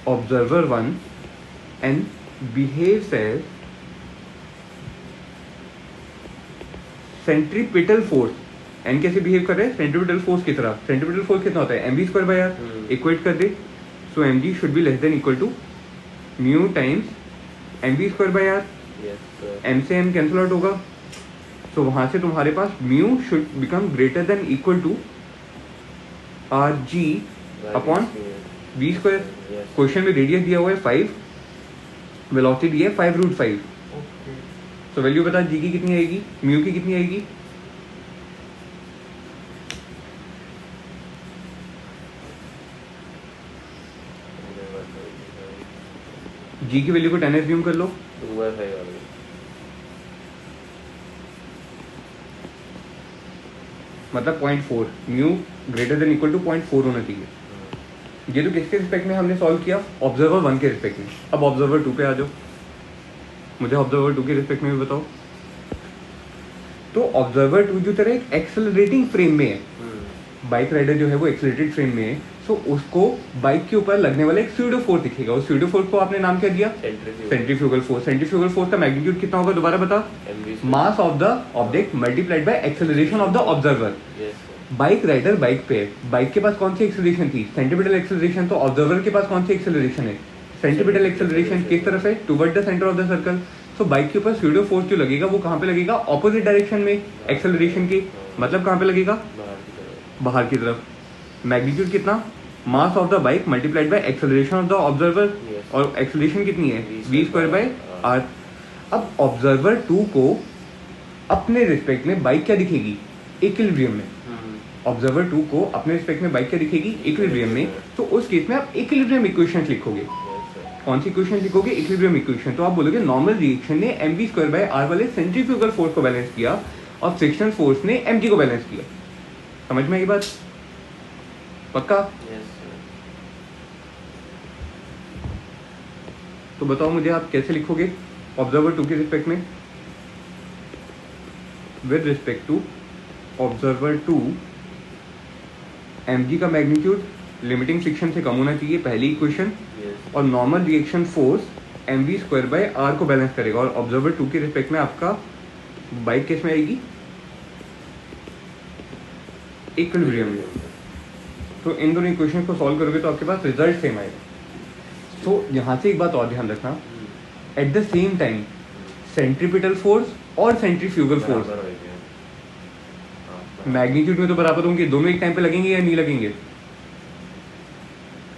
observer 1 N behaves as centripetal force. N कैसे बिहेव कर रहे हैं? सेंट्रीपिटल फोर्स की तरह। सेंट्रीपिटल फोर्स कितना होता है? mv square by R. Equate कर दे। So mg should be less than equal to mu times mv square by R. m से m कैंसिल आउट होगा। तो वहां से तुम्हारे पास mu should become greater than equal to R g upon v square. Question में रेडियस दिया हुआ है 5, वेलोसिटी दी है 5√5। तो वैल्यू बता जी की कितनी आएगी, म्यू की कितनी आएगी? जी की वैल्यू को 10 एज्यूम कर लो। मतलब 0.4, mu greater than equal to 0.4 होना चाहिए। ये तो किसके रिस्पेक्ट में हमने सॉल्व किया? ऑब्जर्वर 1 के रिस्पेक्ट में। अब ऑब्जर्वर 2 पे आ जाओ, मुझे ऑब्जर्वर 2 के रिस्पेक्ट में भी बताओ। तो ऑब्जर्वर 2 जो तरह एक एक्सेलरेटिंग फ्रेम में है, बाइक राइडर जो है वो एक्सेलरेटेड फ्रेम में है, तो उसको बाइक के ऊपर लगने वाला एक स्यूडो फोर्स दिखेगा। उस स्यूडो फोर्स को आपने नाम क्या दिया? Centrifugal force. सेंट्रीफ्यूगल फोर्स का मैग्नीट्यूड कितना होगा दोबारा बता? Mass of the object multiplied by acceleration of the observer. Bike rider bike पे है, बाइक के पास कौन सी एक्सेलरेशन थी? Centripetal acceleration. तो ऑब्जर्वर के पास कौन सी एक्सेलरेशन है? Centripetal acceleration. किस तरफ है? Toward the centre of the circle. तो बाइक के ऊपर स्यूडो फोर्स जो लगेगा वो कहाँ पे लगेगा? ऑपोजिट डायरेक्शन में एक्सेलरेशन के। मतलब कहाँ पे लगेगा? बाहर की तरफ। मैग्नीट्यूड कितना? Mass of the bike multiplied by acceleration of the observer. और एक्सेलरेशन कितनी है? V square by r. अब ऑब्जर्वर 2 को अपने रिस्पेक्ट में बाइक क्या दिखेगी? इक्विलिब्रियम में। ऑब्जर्वर 2 को अपने रिस्पेक्ट में बाइक क्या दिखेगी? इक्विलिब्रियम में। तो उस केस में आप इक्विलिब्रियम इक्वेशन लिखोगे। कौन सी इक्वेशन लिखोगे? Equilibrium equation. तो आप बोलोगे नॉर्मल रिएक्शन ने mv स्क्वायर बाय आर वाले सेंट्रीफ्यूगल फोर्स को बैलेंस किया और फ्रिक्शनल फोर्स ने mg को बैलेंस किया। समझ में आई बात? पक्का? तो बताओ मुझे आप कैसे लिखोगे ऑब्जर्वर 2 के रिस्पेक्ट में? With respect to observer 2 mg का मैग्नीट्यूड लिमिटिंग फ्रिक्शन से कम होना चाहिए, पहली इक्वेशन। और normal reaction force mv square by r को बैलेंस करेगा। और ऑब्जर्वर 2 के रिस्पेक्ट में आपका बाइक किस में आएगी? इक्विलिब्रियम में। तो इन दोनों इक्वेशन को सॉल्व करोगे तो आपके पास रिजल्ट सेम आएगा। तो यहाँ से एक बात और ध्यान रखना, at the same time centripetal force और सेंट्रीफ्यूगल फोर्स मैग्नीट्यूड में तो बराबर होंगे। दोनों एक टाइम पे लगेंगे या नहीं लगेंगे?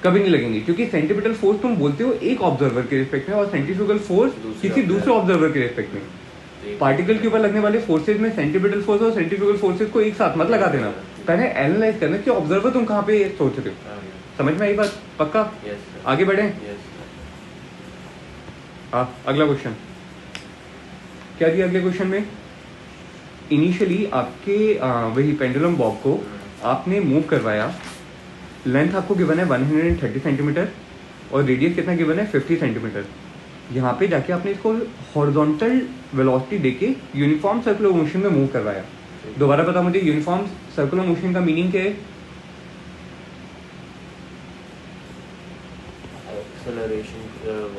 कभी नहीं लगेंगे, क्योंकि सेंट्रीपिटल फोर्स तुम बोलते हो एक ऑब्जर्वर के रिस्पेक्ट में और सेंट्रीफ्यूगल फोर्स किसी दूसरे ऑब्जर्वर के रिस्पेक्ट में। पार्टिकल के ऊपर लगने वाले फोर्सेज में सेंट्रीपिटल फोर्स और सेंट्रीफ्यूगल फोर्सेज को एक साथ मत लगा देना। पहले एनालाइज करना कि ऑब्जर्वर तुम कहाँ पे सोच रहे हो। समझ में आई बात? पक्का? आगे बढ़े। अगला क्वेश्चन क्या दिया? अगले क्वेश्चन में इनिशियली आपके वही पेंडुलम बॉब को आपने मूव करवाया। लेंथ आपको गिवन है 130 सेंटीमीटर और रेडियस कितना गिवन है? 50 सेंटीमीटर। यहाँ पे जाके आपने इसको हॉरिजॉन्टल वेलोसिटी देके यूनिफॉर्म सर्कुलर मोशन में मूव करवाया। दोबारा बता मुझे, यूनिफॉर्म सर्कुलर मोशन का मीनिंग क्या है? एक्सेलरेशन,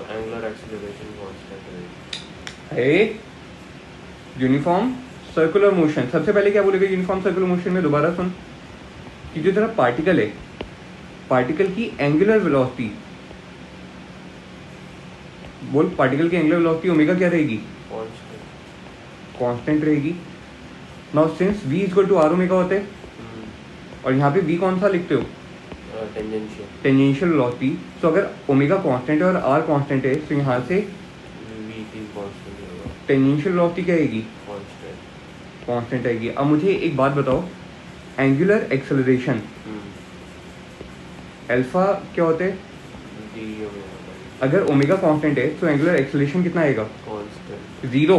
एंगुलर एक्सेलरेशन कांस्टेंट है यूनिफॉर्म सर्कुलर मोशन। सबसे पहले क्या बोलेगा यूनिफॉर्म सर्कुलर मोशन में? दोबारा सुन कि जो तेरा पार्टिकल है, पार्टिकल की एंगुलर वेलोसिटी, बोल पार्टिकल की एंगुलर वेलोसिटी ओमेगा क्या रहेगी? कांस्टेंट रहेगी। Now since v equal to r omega होते हैं और यहाँ पे v कौन सा लिखते हो? टेंजेंशियल। Tangential velocity. तो अगर ओमेगा कांस्टेंट है और r कांस्टेंट है तो यहाँ से v की कांस्टेंट होगा, टेंजेंशियल वेलोसिटी क्या आएगी? कांस्टेंट। कांस्टेंट आएगी। अब मुझे एक बात बताओ, एंगुलर एक्सेलरेशन अल्फा क्या होते हैं? d ओमेगा अगर ओमेगा कांस्टेंट है तो एंगुलर एक्सेलरेशन कितना आएगा? कांस्टेंट। जीरो।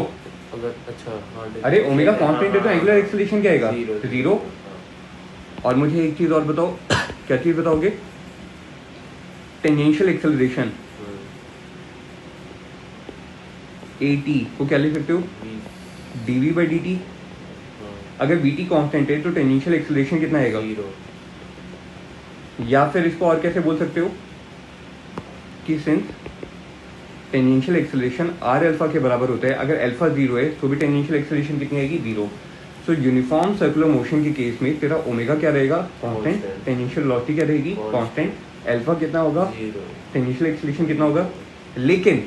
अगर अच्छा हाँ, अरे ओमेगा कांस्टेंट है तो एंगुलर एक्सेलरेशन क्या आएगा? जीरो। हाँ। और मुझे एक चीज और बताओ, क्या चीज बताओगे? टेंजेंशियल एक्सेलरेशन AT को क्या लिख सकते हो? dv by dt। अगर vt कांस्टेंट है तो टेंजेंशियल एक्सेलरेशन कितना आएगा? जीरो। या फिर इसको और कैसे बोल सकते हो कि since tangential acceleration r alpha के बराबर होता है, अगर अल्फा जीरो है तो भी टेंजेंशियल एक्सेलरेशन कितनी आएगी? जीरो। सो यूनिफॉर्म सर्कुलर मोशन के केस में तेरा ओमेगा क्या रहेगा? कांस्टेंट। टेंजेंशियल वेलोसिटी क्या रहेगी? कांस्टेंट। अल्फा कितना होगा? जीरो। टेंजेंशियल एक्सेलरेशन कितना होगा? लेकिन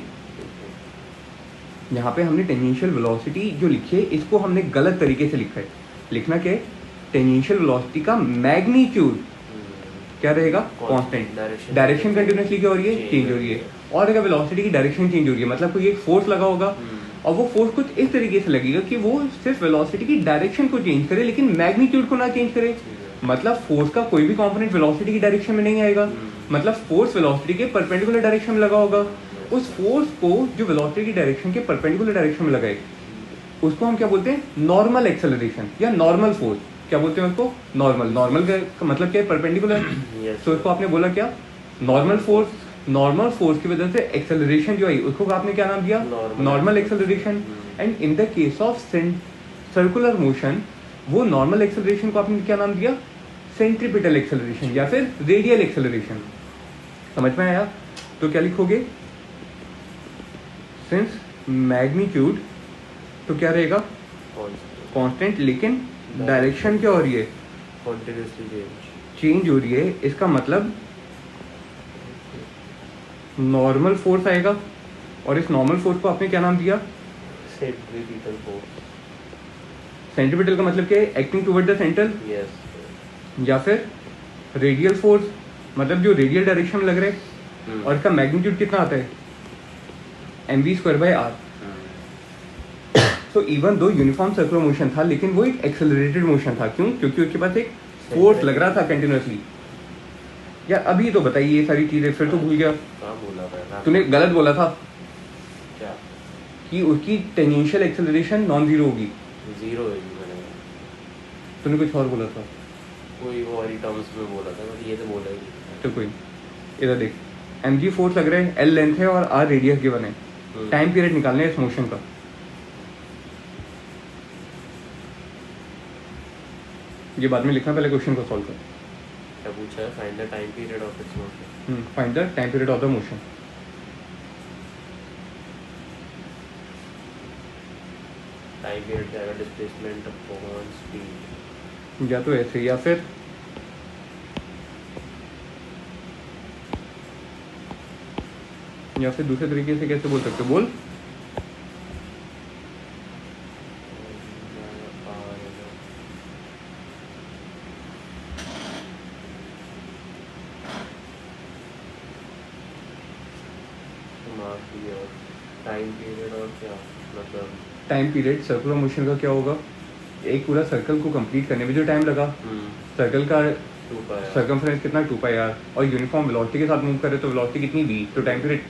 यहाँ पे हमने टेंजेंशियल वेलोसिटी जो लिखी है इसको हमने गलत तरीके से लिखा है। लिखना क्या है? टेंजेंशियल वेलोसिटी का मैग्नीट्यूड क्या रहेगा? कांस्टेंट। डायरेक्शन कंटिन्यूसली क्या हो रही है? चेंज हो रही है। और अगर वेलोसिटी की डायरेक्शन चेंज हो रही है मतलब कोई एक फोर्स लगा होगा और वो फोर्स कुछ इस तरीके से लगेगा कि वो सिर्फ वेलोसिटी की डायरेक्शन को चेंज करे लेकिन मैग्नीट्यूड को ना चेंज करे। मतलब फोर्स का कोई भी कंपोनेंट वेलोसिटी की डायरेक्शन में नहीं आएगा, मतलब फोर्स वेलोसिटी के परपेंडिकुलर डायरेक्शन में लगा होगा। उस फोर्स को जो वेलोसिटी की डायरेक्शन के परपेंडिकुलर डायरेक्शन में लगाए उसको हम क्या बोलते हैं? नॉर्मल एक्सेलरेशन या नॉर्मल फोर्स। क्या बोलते हैं उसको? नॉर्मल। नॉर्मल का मतलब क्या है? परपेंडिकुलर। तो इसको आपने बोला क्या? Normal force. नॉर्मल फोर्स की वजह से एक्सेलरेशन जो आई उसको आपने क्या नाम दिया? Normal acceleration. And in the case of circular motion वो नॉर्मल एक्सेलरेशन को आपने क्या नाम दिया? सेंट्रीपिटल एक्सेलरेशन या फिर रेडियल एक्सेलरेशन। समझ में आया? तो क्या लिखोगे? सिंस मैग्नीट्यूड तो क्या रहेगा? कांस्टेंट, लेकिन डायरेक्शन क्या हो रही है? कंटिन्यूसली चेंज हो रही है। इसका मतलब नॉर्मल फोर्स आएगा और इस नॉर्मल फोर्स को आपने क्या नाम दिया? Centripetal force. सेंट्रीपिटल का मतलब क्या है? Acting toward the centre. Yes. या फिर रेडियल फोर्स मतलब जो रेडियल डायरेक्शन में लग रहा है और इसका मैग्नीट्यूड कितना आता है? mv²/r। तो even though uniform circular motion था लेकिन वो एक एक्सेलरेटेड मोशन था। क्यों? क्योंकि उसके पास एक फोर्स लग रहा था कंटिन्यूसली। यार अभी तो बताइए ये सारी चीजें, फिर तो भूल गया। क्या बोला था? तूने गलत बोला था क्या? कि उसकी टेंजेंशियल एक्सेलरेशन नॉन जीरो होगी। जीरो है जी, मैंने तूने कुछ और बोला था। कोई वो वाली टर्म्स में बोला था, बट ये तो बोला ही नहीं। तो कोई इधर देख, mg फोर्स लग रहा है, l लेंथ है और r रेडियस गिवन है। टाइम पीरियड निकालना है इस मोशन का। ये बाद में लिखना, पहले क्वेश्चन को सॉल्व कर। क्या पूछा है? Find the time period of its motion. Find the time period of the motion. Time period क्या है? Displacement upon speed. या तो ऐसे या फिर दूसरे तरीके से कैसे बोल सकते हो? बोल। टाइम पीरियड और क्या मतलब? टाइम पीरियड सर्कुलर मोशन का क्या होगा? एक पूरा सर्कल को कंप्लीट करने में जो टाइम लगा, सर्कल का सर्कमफ्रेंस कितना? 2πr। और यूनिफॉर्म वेलोसिटी के साथ मूव करे तो वेलोसिटी कितनी? v। तो टाइम पीरियड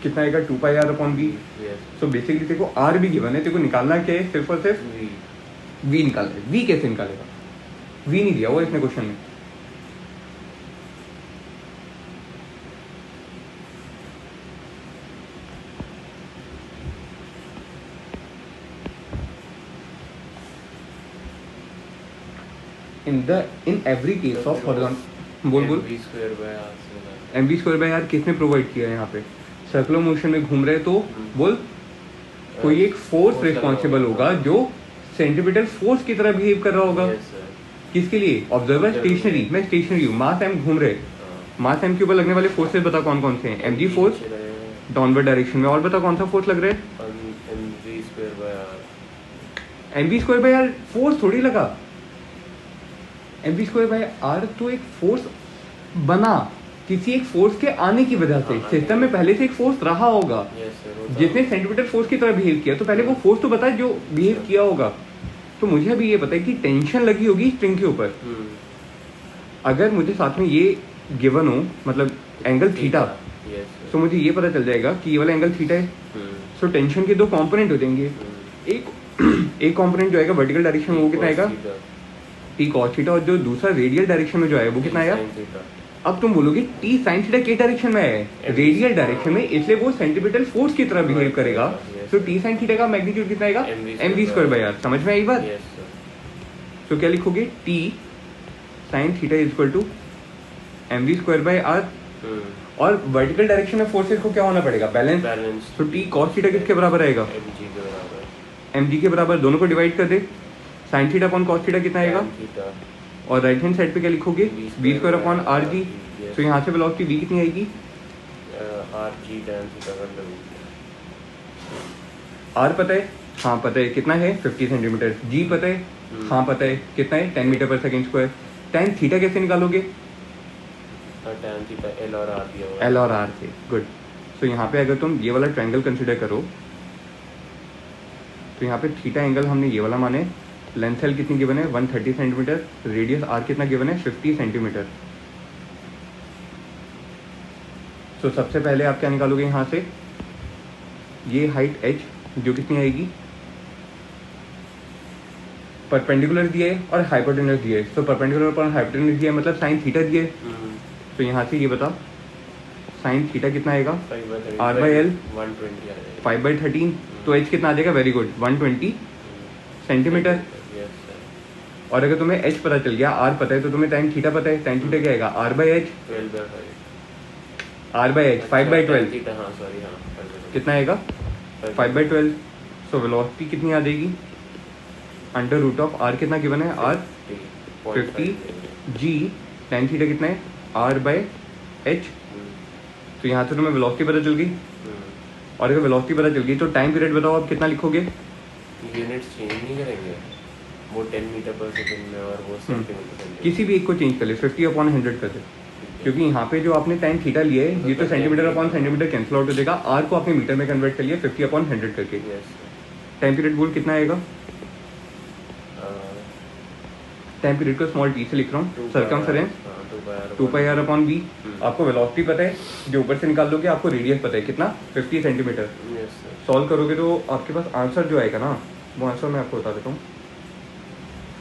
कितना आएगा? 2πr/v। सो बेसिकली तेरे को r भी गिवन है, तेरे को निकालना क्या है? सिर्फ और सिर्फ v निकालना है। v कैसे निकालेगा? v नहीं दिया हुआ इसने क्वेश्चन में। In every case of horizontal, बोल बोल। mv स्क्वायर बाय r से बना m we square by r किसने प्रोवाइड किया है यहाँ पे? सर्कुलर मोशन में घूम रहे तो बोल कोई एक फोर्स रिस्पॉन्सिबल होगा जो सेंट्रीपिटल फोर्स की तरह बिहेव कर रहा होगा। Yes sir. किसके लिए? Observer Observer। स्टेशनरी, मैं स्टेशनरी हूँ, मास एम घूम रहे, मास एम के ऊपर लगने वाले फोर्सेस बता कौन कौन से हैं? M g force downward direction में, और बता कौन सा फोर्स लग रहा है? mv square by r। M we square by R force थोड़ी लगा, M we square by R तो एक फोर्स बना किसी एक फोर्स के आने की वजह से। हाँ, सिस्टम में पहले से एक फोर्स रहा होगा यस सर। जिसने सेंटीमीटर फोर्स की तरह बिहेव किया, तो पहले वो फोर्स तो बता जो बिहेव किया होगा। तो मुझे अभी ये पता है कि टेंशन लगी होगी स्ट्रिंग के ऊपर। अगर मुझे साथ में ये गिवन हो, मतलब एंगल थीटा, यस तो मुझे ये पता चल जाएगा कि ये वाला एंगल थीटा है। सो टेंशन के दो कंपोनेंट हो जाएंगे। एक कंपोनेंट जो आएगा वर्टिकल डायरेक्शन में वो कितना आएगा? टी कॉस थीटा, और जो दूसरा रेडियल डायरेक्शन में जो आएगा वो कितना आएगा? अब तुम बोलोगे टी साइन थीटा के डायरेक्शन में है? रेडियल डायरेक्शन में, इसलिए वो सेंटीमीटर फोर्स की तरह बिहेव करेगा। तो टी साइन थीटा का मैग्नीट्यूड कितना आएगा? M we square by R. समझ में आई बात? तो क्या लिखोगे? T sine theta is equal to M we square by are. और वर्टिकल डायरेक्शन में फोर्सेस को क्या होना पड़ेगा? बैलेंस। तो टी कॉस थीटा किसके बराबर आएगा? एम जी के बराबर। दोनों को डिवाइड कर दे, sine theta upon cos theta कितना आएगा? और राइट हैंड साइड पे क्या लिखोगे? V square upon R g. तो यहाँ से वेलोसिटी वी कितनी आएगी? आर जी tan थीटा का अंडर आर पता है? हाँ पता है, कितना है? 50 सेंटीमीटर। जी पता है? हाँ पता है, कितना है? 10 मीटर पर सेकेंड स्क्वायर। tan थीटा कैसे निकालोगे? tan थीटा एल और आर दिया हुआ है। एल और आर से। गुड। तो यहाँ पे अगर तुम ये वाला ट्रायंगल कंसिडर करो तो यहाँ पे थीटा एंगल हमने ये वाला माने, लेंथ एल कितनी गिवन है? 130 सेंटीमीटर, रेडियस आर कितना गिवन है? 50 सेंटीमीटर। तो सबसे पहले आप क्या निकालोगे यहाँ से? ये हाइट h जो कितनी आएगी? परपेंडिकुलर दिए और हाइपोटेन्यूज दिए। तो परपेंडिकुलर पर हाइपोटेन्यूज दिए मतलब साइन थीटा दिए। तो यहाँ से ये बता साइन थीटा कितना आएगा? R by L 5/13। तो h कितना आ जाएगा? Very good, 120 centimetre. और अगर तुम्हें h पता चल गया, r पता है, तो तुम्हें tan थीटा पता है। tan थीटा क्या आएगा? r by H. r by H 5/12 कितना आएगा? 5/12। सो वेलोसिटी कितनी आ जाएगी? अंडर रूट ऑफ r कितना गिवन है? r 50 g tan थीटा कितना है? r by H. तो यहाँ से तुम्हें वेलोसिटी पता चल गई। और अगर वेलोसिटी पता चल गई तो टाइम पीरियड बताओ आप कितना लिखोगे? यूनिट्स चेंज नहीं करेंगे, वो 10 मीटर पर सेकंड में और वो सेंटीमीटर। किसी भी एक को चेंज कर ले, 50/100 कर दे, क्योंकि यहाँ पे जो आपने tan थीटा लिया है ये तो centimetre upon centimetre cancel out हो जाएगा। r को आपने मीटर में कन्वर्ट कर लिया 50/100 करके। टाइम पीरियड बोल कितना आएगा? टाइम पीरियड को स्मॉल टी से लिख रहा हूँ, सर्कमफेरेंस 2πr/v। आपको वेलोसिटी पता है, जो ऊपर से निकाल लोगे आपको रेडियस पता है कितना? 50 सेंटीमीटर। सॉल्व करोगे तो आपके पास आंसर जो आएगा ना, वो आंसर मैं आपको बता देता हूँ।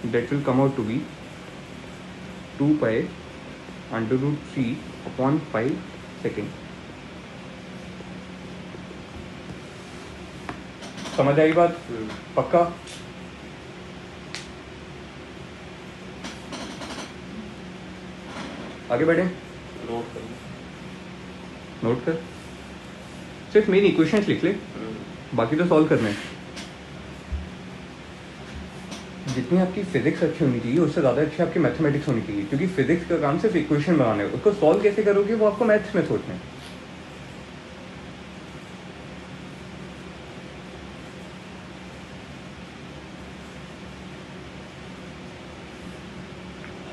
That will come out to be 2π√3/5 second. समझ आई बात? पक्का? आगे बढ़े? नोट कर, सिर्फ मेरी इक्वेशंस लिख ले, बाकी तो सॉल्व करना है। जितनी आपकी फिजिक्स अच्छी होनी चाहिए उससे ज़्यादा अच्छी आपकी मैथमेटिक्स होनी चाहिए, क्योंकि फिजिक्स का काम सिर्फ इक्वेशन बनाना है, उसको सॉल्व कैसे करोगे वो आपको मैथ्स में सोचना है।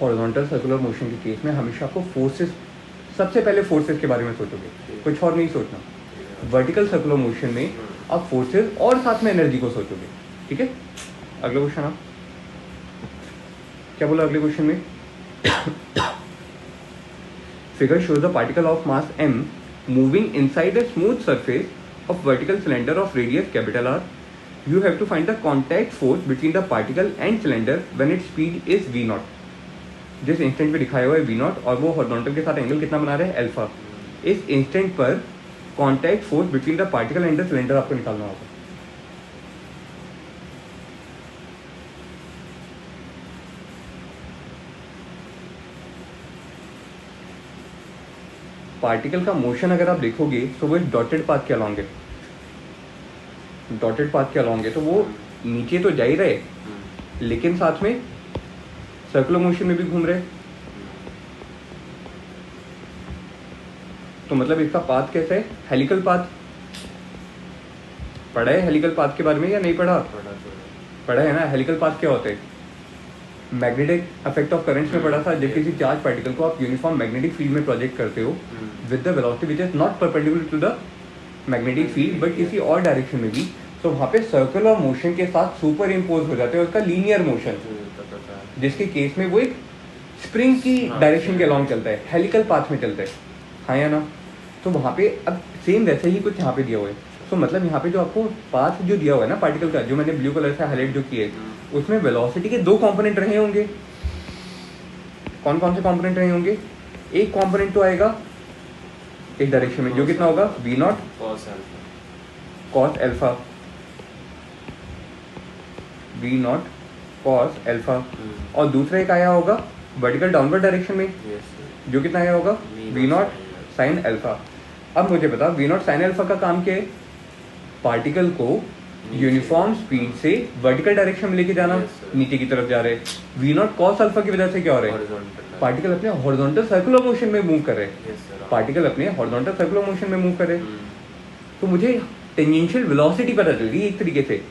हॉरिजॉन्टल सर्कुलर मोशन के केस में हमेशा आपको फोर्सेस, सबसे पहले फोर्सेस के बारे में सोचोगे, कुछ और नहीं सोचना। वर्टिकल सर्कुलर मोशन में आप फोर्सेस और साथ में एनर्जी को सोचोगे। ठीक है, अगला क्वेश्चन आप क्या बोला अगले क्वेश्चन में? Figure shows a particle of mass m moving inside a smooth surface of vertical cylinder of radius capital R. You have to find the contact force between the particle and cylinder when its speed is v0. जिस इंस्टेंट पे दिखाया हुआ है v0 और वो हॉरिजॉन्टल के साथ एंगल कितना बना रहे हैं? अल्फा। इस इंस्टेंट पर contact force between the particle and the cylinder आपको निकालना होगा। पार्टिकल का मोशन अगर आप देखोगे तो वो एक डॉटेड पाथ के अलॉन्ग है, डॉटेड पाथ के अलॉन्ग है, तो वो नीचे तो जा ही रहे लेकिन साथ में सर्कुलर मोशन में भी घूम रहे। तो मतलब इसका पाथ कैसा है, हेलिकल पाथ। पढ़ा है हेलिकल पाथ के बारे में या नहीं पढ़ा? पढ़ा है ना। हेलिकल पाथ क्या होते हैं? मैग्नेटिक इफेक्ट ऑफ करंट्स में पढ़ा था। जब किसी चार्ज पार्टिकल को आप यूनिफॉर्म मैग्नेटिक फील्ड में प्रोजेक्ट करते हो with the velocity which is not perpendicular to the magnetic field but किसी और डायरेक्शन में भी, तो वहाँ पे सर्कुलर मोशन के साथ सुपर इम्पोज हो जाते हैं उसका लीनियर मोशन, जिसके केस में वो एक स्प्रिंग की डायरेक्शन के अलॉन्ग चलता है, हेलिकल पाथ में चलता है, हाँ या ना। तो वहाँ पे अब सेम वैसे ही कुछ यहाँ पे दिया हुआ है। तो मतलब यहाँ पे जो आपको पाथ जो दिया हुआ है ना पार्टिकल का, जो मैंने ब्लू कलर से हाईलाइट जो किया है, उसमें वेलोसिटी के दो कंपोनेंट रहे होंगे। कौन कौन से कंपोनेंट रहे होंगे? एक कंपोनेंट तो आएगा एक डायरेक्शन में, जो कितना होगा v not cos alpha, v not cos alpha, और दूसरा एक आया होगा वर्टिकल डाउनवर्ड डायरेक्शन में, जो कितना आया होगा v नॉट साइन एल्फा। अब मुझे बता v नॉट साइन एल्फा का काम क्या है? पार्टिकल को यूनिफॉर्म स्पीड से वर्टिकल डायरेक्शन में लेके जाना, नीचे की तरफ जा रहे हैं। v नॉट कॉस अल्फा की वजह से क्या हो रहा है? पार्टिकल अपने हॉरिजॉन्टल सर्कुलर मोशन में मूव कर रहे हैं, पार्टिकल अपने हॉरिजॉन्टल सर्कुलर मोशन में मूव कर रहे हैं। तो मुझे टेंजेंशियल वेलोसिटी पता चल रही है एक तरीके से,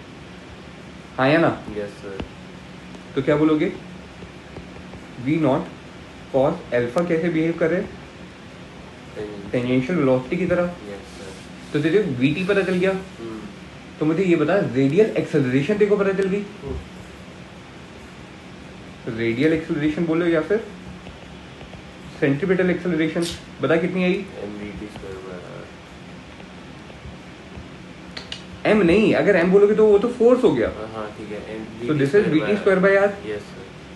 हाँ या ना? तो क्या बोलोगे? v नॉट कॉस एल्फा कैसे बिहेव कर रहे हैं? टेंजेंशियल वेलोसिटी की तरह। तो तुझे vt पता चल गया, तो मुझे ये बता रेडियल एक्सेलरेशन देखो पता चल गई। रेडियल एक्सेलरेशन बोलो या फिर सेंट्रीपिटल एक्सेलरेशन, बता कितनी आई? m नहीं, अगर m बोलोगे तो वो तो फोर्स हो गया। तो this is vt square by r।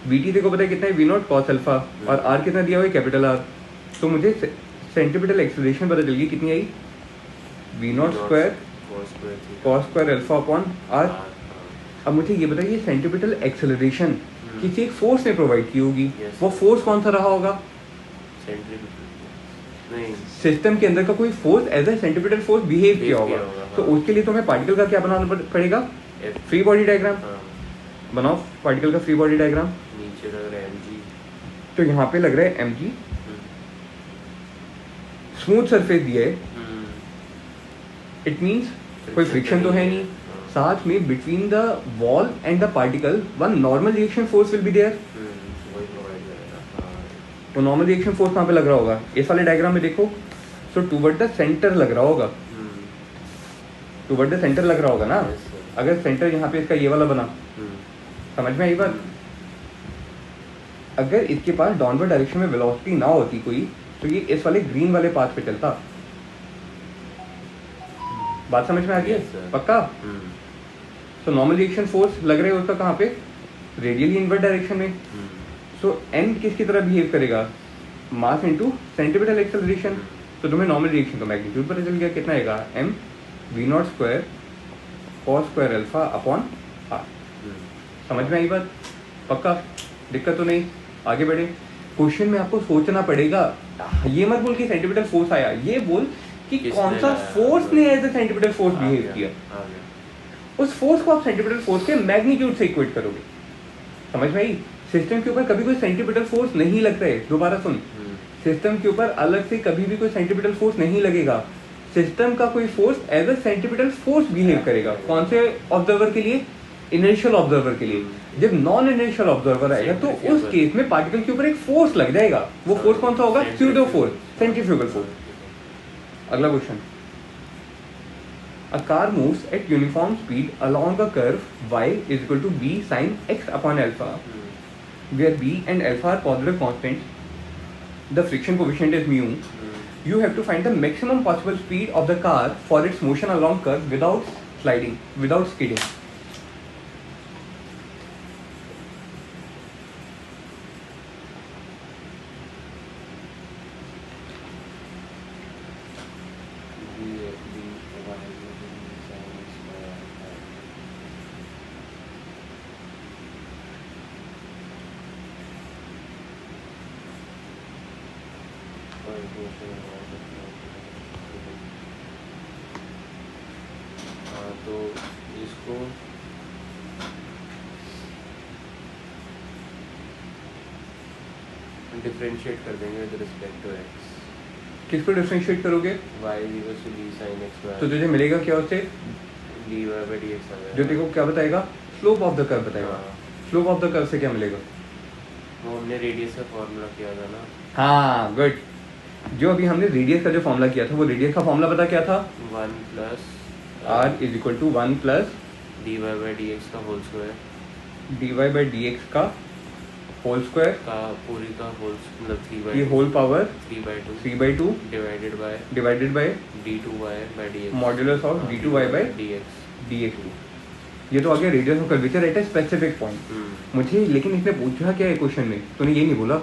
vt देखो पता है कितना है? v नॉट कॉस अल्फा, और r कितना दिया हुआ है? Capital R। तो मुझे सेंट्रीपिटल एक्सेलरेशन पता चल गई, कितनी आई? v not square cos square alpha upon r। अब मुझे ये बताइए सेंट्रीपिटल एक्सेलरेशन किसी एक फोर्स ने प्रोवाइड की होगी, वो फोर्स कौन सा रहा होगा? सिस्टम के अंदर का कोई force as a centripetal force behave किया होगा। तो उसके लिए तुम्हें पार्टिकल का क्या बनाना पड़ेगा? फ्री बॉडी डायग्राम बनाओ, पार्टिकल का फ्री बॉडी डायग्राम। नीचे लग रहा है mg, तो यहाँ पे लग रहा है mg, स्मूथ सरफेस दिया है, इट मींस कोई फ्रिक्शन तो है नहीं, साथ में between the wall and the particle one normal reaction force will be there. तो नॉर्मल रिएक्शन फोर्स कहाँ पे लग रहा होगा? इस वाले डायग्राम में देखो, सो टुवर्ड द सेंटर लग रहा होगा, टुवर्ड द सेंटर लग रहा होगा ना। अगर सेंटर यहाँ पे इसका ये वाला बना, समझ में आई बात? अगर इसके पास डाउनवर्ड डायरेक्शन में वेलोसिटी ना होती कोई, तो ये इस वाले ग्रीन वाले पाथ पे चलता। बात समझ में आ गई? पक्का? सो नॉर्मल रिएक्शन फोर्स लग रहे हो उसका कहाँ पे? रेडियली इनवर्ड डायरेक्शन में। सो n किसकी तरह बिहेव करेगा? Mass into centripetal acceleration. तो तुम्हें नॉर्मल रिएक्शन का मैग्नीट्यूड पता चल गया, कितना आएगा? m v not square cos square alpha upon r। समझ में आई बात? पक्का? दिक्कत तो नहीं? आगे बढ़े। क्वेश्चन में आपको सोचना पड़ेगा, ये मत बोल कि सेंट्रीपिटल फोर्स आया, ये बोल कि कौन सा फोर्स ने as a centripetal force behave किया। उस फोर्स को आप सेंट्रीपिटल फोर्स के मैग्नीट्यूड से इक्वेट करोगे। समझ में आई? सिस्टम के ऊपर कभी कोई सेंट्रीपिटल फोर्स नहीं लगता है। दोबारा सुन, सिस्टम के ऊपर अलग से कभी भी कोई सेंट्रीपिटल फोर्स नहीं लगेगा। सिस्टम का कोई force as a centripetal force behave करेगा। कौन से ऑब्जर्वर के लिए? इनर्शियल ऑब्जर्वर के लिए। जब नॉन इनर्शियल ऑब्जर्वर आएगा तो उस केस में पार्टिकल के ऊपर एक फोर्स लग जाएगा। वो फोर्स कौन सा होगा? Pseudo force, centrifugal force. अगला question, a car moves at uniform speed along a curve y is equal to b sin x upon alpha, where b and alpha are positive constants. The friction coefficient is mu. You have to find the maximum possible speed of the car for its motion along curve without sliding, without skidding. हाँ तो इसको डिफरेंशिएट कर देंगे विद रिस्पेक्ट टू एक्स। किसको डिफरेंशिएट करोगे? y equals to b sin x तो तुझे मिलेगा क्या उससे? dy by dx आ जाएगा। जो देखो क्या बताएगा? स्लोप ऑफ द कर्व बताएगा। हाँ। स्लोप ऑफ द कर्व से क्या मिलेगा? वो हमने रेडियस का फॉर्मूला किया था ना, हाँ गुड। जो अभी हमने रेडियस का जो फॉर्मूला किया था, वो रेडियस का फॉर्मूला पता क्या था? 1 plus r is equal to 1 plus dy by dx का whole square dy by D X का होल स्क्वायर, का पूरी का होल मतलब 3 ये whole power 3/2 3/2 divided by divided by d2y by dx modulus of d2y by dx। dx। ये तो आ गया radius of curvature at a specific point. मुझे लेकिन इसने पूछा क्या है क्वेश्चन में, तूने ये नहीं बोला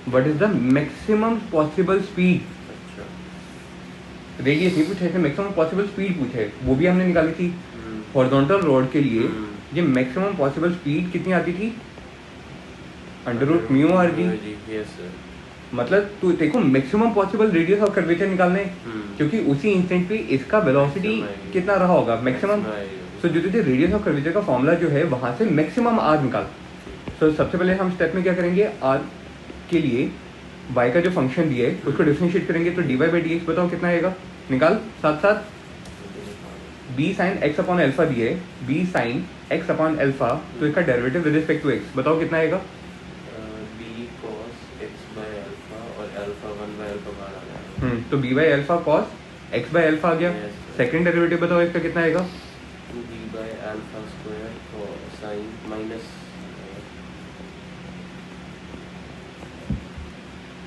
what is the maximum possible speed. अच्छा। रेडियस नहीं पूछा, इसने मैक्सिमम पॉसिबल स्पीड पूछा है, वो भी हमने निकाली थी। हॉरिजॉन्टल रॉड के लिए ये मैक्सिमम पॉसिबल स्पीड कितनी आती थी? Under root mu are G. Yes sir. मतलब तू देखो maximum possible radius of curvature निकालना है, क्योंकि उसी इंस्टेंट पे इसका वेलोसिटी कितना रहा होगा मैक्सिमम। सो जो तुझे रेडियस ऑफ कर्वेचर का फॉर्मूला जो है वहां से मैक्सिमम आर निकाल। सो सबसे पहले हम स्टेप में क्या करेंगे, आर के लिए y का जो फंक्शन दिया है उसको डिफरेंशिएट करेंगे, तो dy बाई डी एक्स बताओ कितना आएगा, निकाल साथ साथ। b sine x upon alpha दिया है, b sine x upon alpha, तो इसका derivative with respect to x बताओ कितना आएगा। b cos x by alpha और alpha 1 by alpha बाहर आ जाएगा। तो b by alpha cos x by alpha आ गया। Yes. सेकंड डेरिवेटिव बताओ इसका कितना आएगा। 2b by alpha square cos sin minus.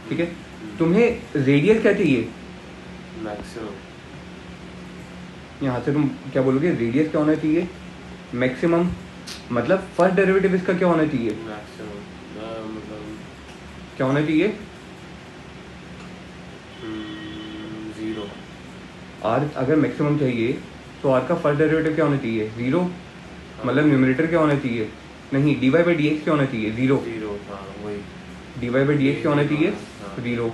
ठीक है, तुम्हें रेडियस क्या चाहिए, मैक्सिमम। यहाँ से तुम क्या बोलोगे, रेडियस क्या होना चाहिए, मैक्सिमम। मतलब फर्स्ट डेरिवेटिव इसका क्या होना चाहिए, मैक्सिमम मतलब क्या होना चाहिए, 0। आर अगर मैक्सिमम चाहिए तो आर का फर्स्ट डेरिवेटिव क्या होना चाहिए, 0। मतलब न्यूमरेटर क्या होना चाहिए, नहीं D Y by D X क्या होना चाहिए, 0। 0 हाँ वही। D Y by D X क्या होना चाहिए, हाँ। 0।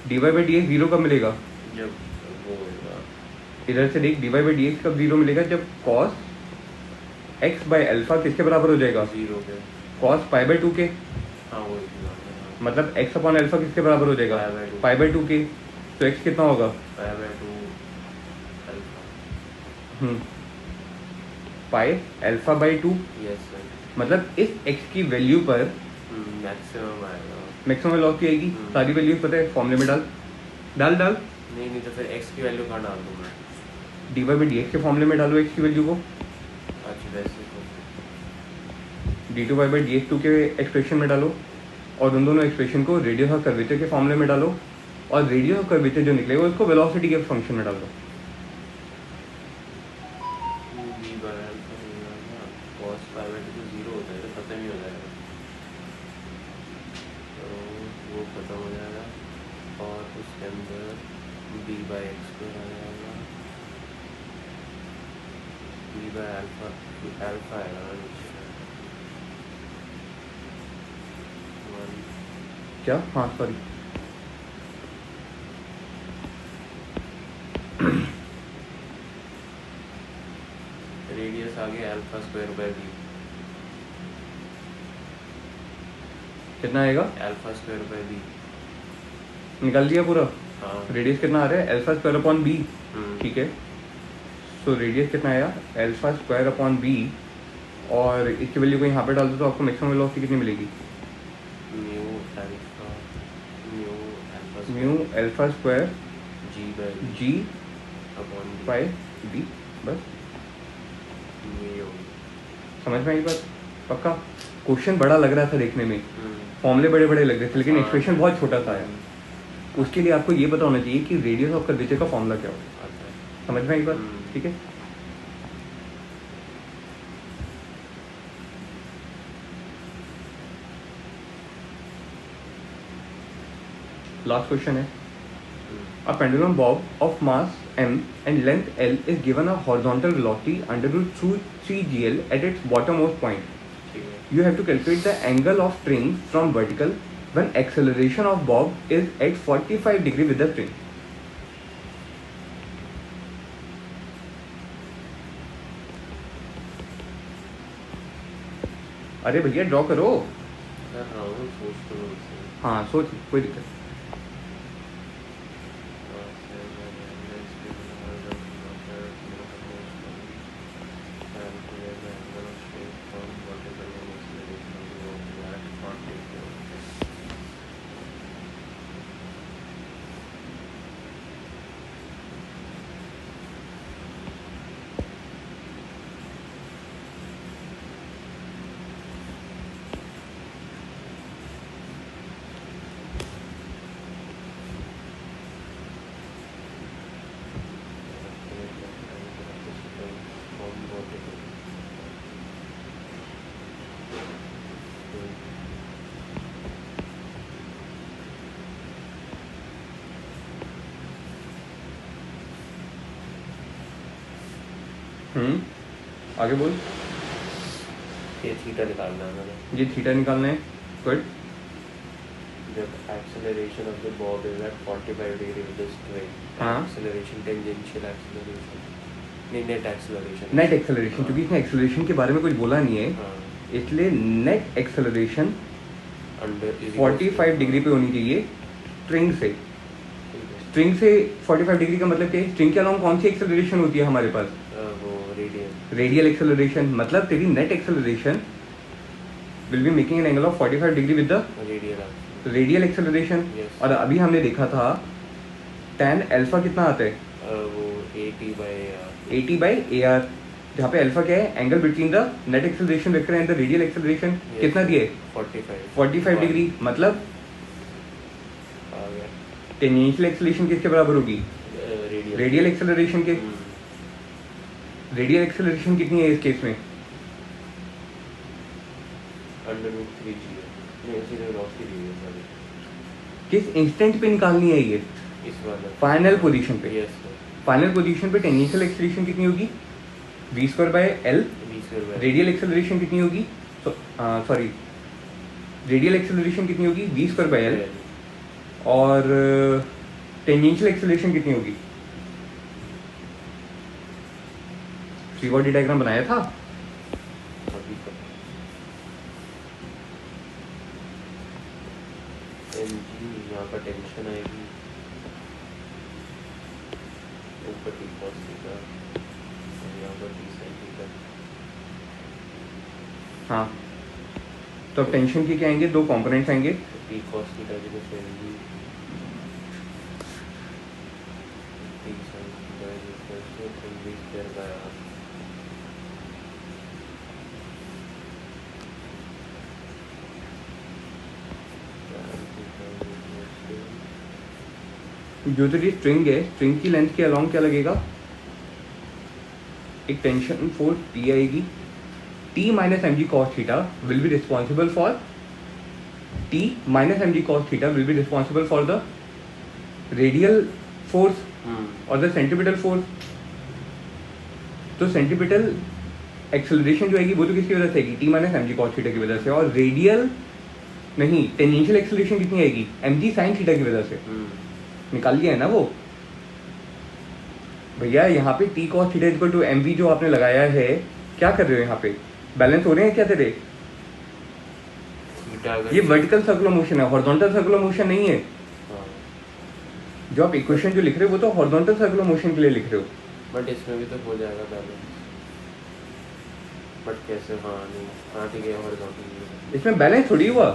D Y by D X 0 कब मिलेगा, जब वो होगा इधर से देख D Y by D X कब 0 मिलेगा, जब कॉस एक्स बाई अल्फा किसके बराबर हो जाएगा, 0 के। कॉस पाई बाई 2 के। हाँ वही हाँ। मतलब एक्स अपॉन अल्फा किसके बराबर हो जाएगा, Pi by 2। पाई बाई 2 के। तो एक्स कितना होगा, π/2 अल्फा। Pi alpha by 2। Yes sir. मतलब इस एक्स की वैल्यू पर मैक्सिमम आएगा। मैक्सिमम वेलोसिटी आएगी। सारी वैल्यू पता है, फॉर्मूले में डाल डाल डाल। नहीं तो फिर x की वैल्यू कहाँ डाल दूँ मैं। D Y by D x के फॉर्मूले में डालो एक्स की वैल्यू को, अच्छा वैसे तो D two Y by D X two के एक्सप्रेशन में डालो, और उन दोनों एक्सप्रेशन को रेडियस ऑफ कर्वेचर के फॉर्मूले में डालो, और रेडियस ऑफ कर्वेचर जो निकलेगा उसको वेलोसिटी के फंक्शन में डाल दो। b बाय अल्फा cos π/2 तो 0 होता है तो खत्म ही हो जाएगा। तो वो खत्म हो जाएगा और उसके अंदर b बाय एक्स स्क्वायर आ जाएगा, b बाय अल्फा आएगा नीचे 1। क्या, हाँ सॉरी, रेडियस आ गया अल्फा स्क्वायर बाय b। कितना आएगा, अल्फा स्क्वायर बाय b। निकाल दिया पूरा। हाँ। रेडियस कितना आ रहा है, अल्फा स्क्वायर अपॉन बी। हम्म। ठीक है, सो रेडियस कितना आया, अल्फा स्क्वायर अपॉन बी, और इसकी वैल्यू को यहाँ पे डाल दो तो आपको मैक्सिमम वेलोसिटी कितनी मिलेगी, mu alpha square G by G upon by B. बस म्यू। समझ में आई बात, पक्का। क्वेश्चन बड़ा लग रहा था देखने में, फॉर्मूले बड़े बड़े लग रहे थे, लेकिन हाँ। एक्सप्रेशन बहुत छोटा सा आया। उसके लिए आपको ये पता होना चाहिए कि रेडियस ऑफ कर्वेचर का फॉर्मूला क्या होगा। आता है। समझ में आई बात, ठीक है। लास्ट क्वेश्चन है, a pendulum bob of mass m and length l is given a horizontal velocity under root 3gl at its bottommost point. ठीक है। You have to calculate the angle of train from vertical when acceleration of bob is at 45 degree with the string. अरे भैया ड्रॉ करो। कर रहा हूँ, सोच तो रहा हूँ। हाँ सोच, कोई दिक्कत। आगे बोल। ये थीटा निकालना है मैंने। ये थीटा निकालना है, गुड। जब acceleration of the bob is at 45 degree with the string, हाँ। acceleration tangential acceleration, नहीं net acceleration। नेट एक्सेलरेशन, क्योंकि इसने एक्सेलरेशन के बारे में कुछ बोला नहीं है, हाँ। इसलिए नेट एक्सेलरेशन Under 45 डिग्री पे होनी चाहिए स्ट्रिंग से। स्ट्रिंग से 45 डिग्री का मतलब क्या है? स्ट्रिंग के अलावा कौन सी एक्सेलरेशन होती है हमारे पास? वो रेडियल। रेडियल एक्सेलरेशन, मतलब तेरी net acceleration will be making an angle of 45 degree with the radial radial acceleration. Yes. और अभी हमने देखा था tan अल्फा कितना आता है? वो 80 by 80 बाई ए आर, जहाँ पे अल्फा क्या है? Angle between the net acceleration vector and the radial acceleration. Yes. कितना दिए? 45 45 डिग्री, मतलब आ गया टेंजेंशियल एक्सेलरेशन किसके बराबर होगी? रेडियल रेडियल एक्सेलरेशन के। रेडियल एक्सेलरेशन कितनी है इस केस में? √3g नहीं, इसी में वेलोसिटी दी है सॉरी। किस इंस्टेंट पे निकालनी है ये? इस वाला फाइनल पोजीशन पे। यस फाइनल पोजीशन पे टेंजेंशियल एक्सेलरेशन कितनी होगी? v² by L. 20 radial acceleration कितनी होगी? सॉरी, रेडियल एक्सेलरेशन कितनी होगी? v² by L. और टेंजेंशियल एक्सेलरेशन कितनी होगी? फ्री बॉडी डायग्राम बनाया था? अभी तक mg यहाँ पर टेंशन आएगी ऊपर t cos थीटा और यहाँ पर t sin थीटा। हाँ, तो अब टेंशन के क्या आएंगे? दो कंपोनेंट्स आएंगे। t cos थीटा की तो mg t sin theta is equals to mv square by r। जो तेरी स्ट्रिंग है, स्ट्रिंग की लेंथ के अलोंग क्या लगेगा? एक टेंशन फोर्स T आएगी। T minus M G cos theta will be responsible for T minus M G cos theta will be responsible for the radial force और द सेंट्रीपिटल फोर्स। तो सेंट्रीपिटल एक्सेलरेशन जो आएगी वो तो किसकी वजह से आएगी? T minus M G cos theta की वजह से। और रेडियल नहीं, टेंजेंशियल एक्सेलरेशन कितनी आएगी? एम जी साइन थीटा की वजह से। निकाल लिया है ना वो भैया। यहाँ पे T cos theta equal to M V जो आपने लगाया है, क्या कर रहे हो यहाँ पे? बैलेंस हो रहे हैं क्या तेरे? ये वर्टिकल सर्कुलर मोशन है, हॉरिजॉन्टल सर्कुलर मोशन नहीं है। जो आप इक्वेशन जो लिख रहे हो वो तो हॉरिजॉन्टल सर्कुलर मोशन के लिए लिख रहे हो। बट इसमें भी तो हो जाएगा बैलेंस। बट कैसे? हाँ नहीं, हाँ ठीक है, हॉरिजॉन्टल इसमें बैलेंस थोड़ी हुआ।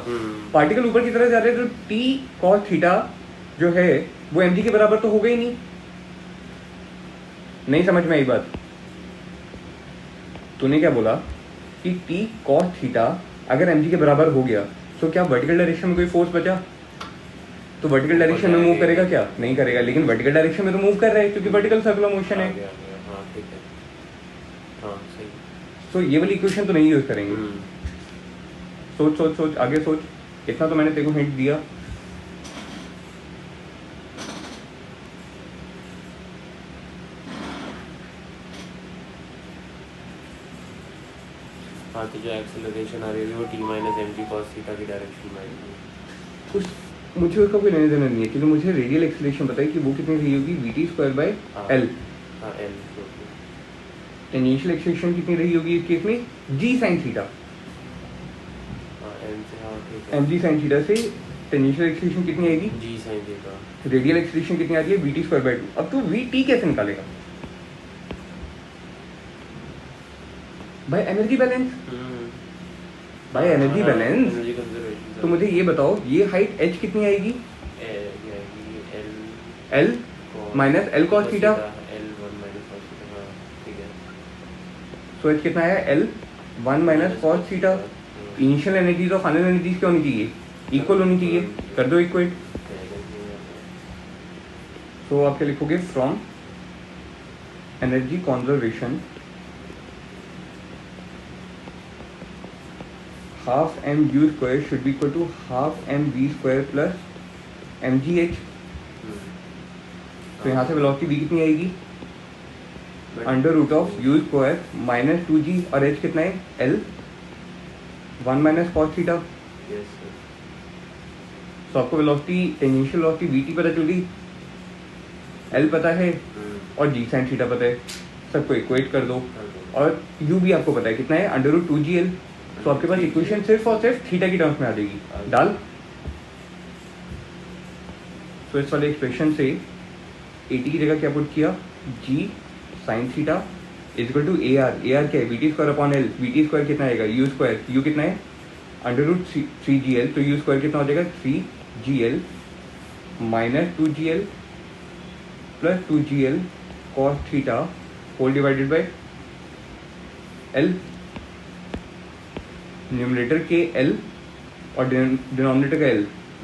पार्टिकल ऊपर की तरफ जा रहे हैं तो टी कॉस थीटा जो है वो एम जी के बराबर तो होगा ही नहीं। नहीं समझ में आई बात? तूने क्या बोला कि टी कॉस थीटा अगर एम जी के बराबर हो गया तो क्या वर्टिकल डायरेक्शन में कोई फोर्स बचा? तो वर्टिकल डायरेक्शन में मूव करेगा क्या? नहीं करेगा। लेकिन वर्टिकल डायरेक्शन में तो मूव कर रहा है क्योंकि वर्टिकल सर्कुलर मोशन है। हाँ ठीक है, हाँ सही। तो ये वाली इक्वेशन तो नहीं यूज करेंगे। सोच सोच सोच, आगे सोच। इतना तो मैंने तेरे को हिंट दिया। हाँ तो जो एक्सेलरेशन आ रही है वो t minus M G cos theta की डायरेक्शन में आएगी। उस मुझे उसका कोई लेने देना नहीं है, क्योंकि मुझे रेडियल एक्सीलरेशन पता है कि वो कितनी रही होगी, v_t²/l। हाँ एल टेंजेंशियल एक्सीलरेशन कितनी रही होगी इस केस में, g sin थीटा। हाँ एम से हाँ ठीक है mg sin थीटा से टेंजेंशियल एक्सीलरेशन कितनी आएगी, जी साइन थीटा रेडियल एक्सीलरेशन कितनी आ रही है, v_t²/2। अब तू vt कैसे निकालेगा भाई, एनर्जी बैलेंस, भाई एनर्जी बैलेंस। एनर्जी कंजर्वेशन तो मुझे ये बताओ, ये हाइट h कितनी आएगी, L l minus l cos theta. L 1 minus cos theta हाँ ठीक है सो h कितना आया, l 1 minus cos theta. Initial energies और फाइनल एनर्जीज क्या होनी चाहिए, इक्वल होनी चाहिए, कर दो इक्वेट। तो आप क्या लिखोगे, from energy conservation half m/u² should be equal to half m v² plus mgh। तो यहाँ से वेलोसिटी v कितनी आएगी, √u² माइनस 2g, और h कितना है, l 1 minus cos theta. Yes तो आपको वेलोसिटी, टेंजेंशियल वेलोसिटी vt पता चल गई, l पता है और g sin थीटा पता है, सबको इक्वेट कर दो। और u भी आपको पता है कितना है, √2gl। तो आपके पास इक्वेशन सिर्फ और सिर्फ थीटा की टर्म्स में आ जाएगी, डाल। तो इस वाले एक्सप्रेशन से 80 की जगह क्या पुट किया, g sin theta is equal to AR। AR क्या है, vt²/l। vt² कितना आएगा, u², u कितना है, √3gl। तो u² कितना हो जाएगा, 3gl minus 2gl plus 2gl cos theta whole divided by l। Numerator के l और डिनोमिनेटर का l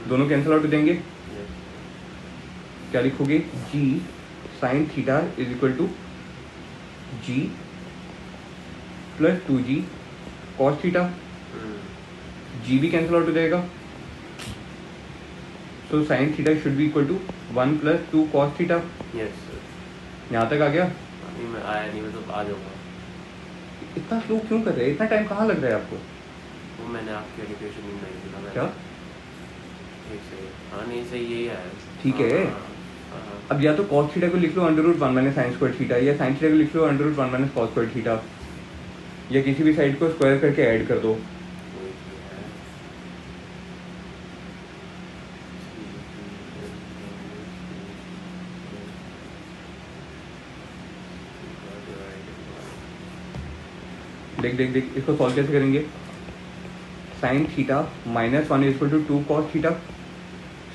दोनों कैंसिल आउट हो जाएंगे। क्या लिखोगे, g sin theta is equal to g plus 2g cos theta. g भी कैंसिल आउट हो जाएगा। So sin theta should be equal to 1 plus 2 cos theta. Yes यहाँ तक आ गया। नहीं मैं आया नहीं, मैं तो आ जाऊंगा। इतना स्लो क्यों कर रहे हैं, इतना टाइम कहाँ लग रहा है आपको, वो मैंने आपकी एजुकेशन नहीं सुना क्या ठीक से हाँ नहीं सही यही आया ठीक है। अब या तो cos थीटा को लिख लो √1 माइनस sin² थीटा, या sin थीटा को लिख लो √1 माइनस cos² थीटा, या किसी भी साइड को स्क्वायर करके ऐड कर दो। देख देख देख, इसको सॉल्व कैसे करेंगे, sin theta minus 1 is equal to 2 cos theta,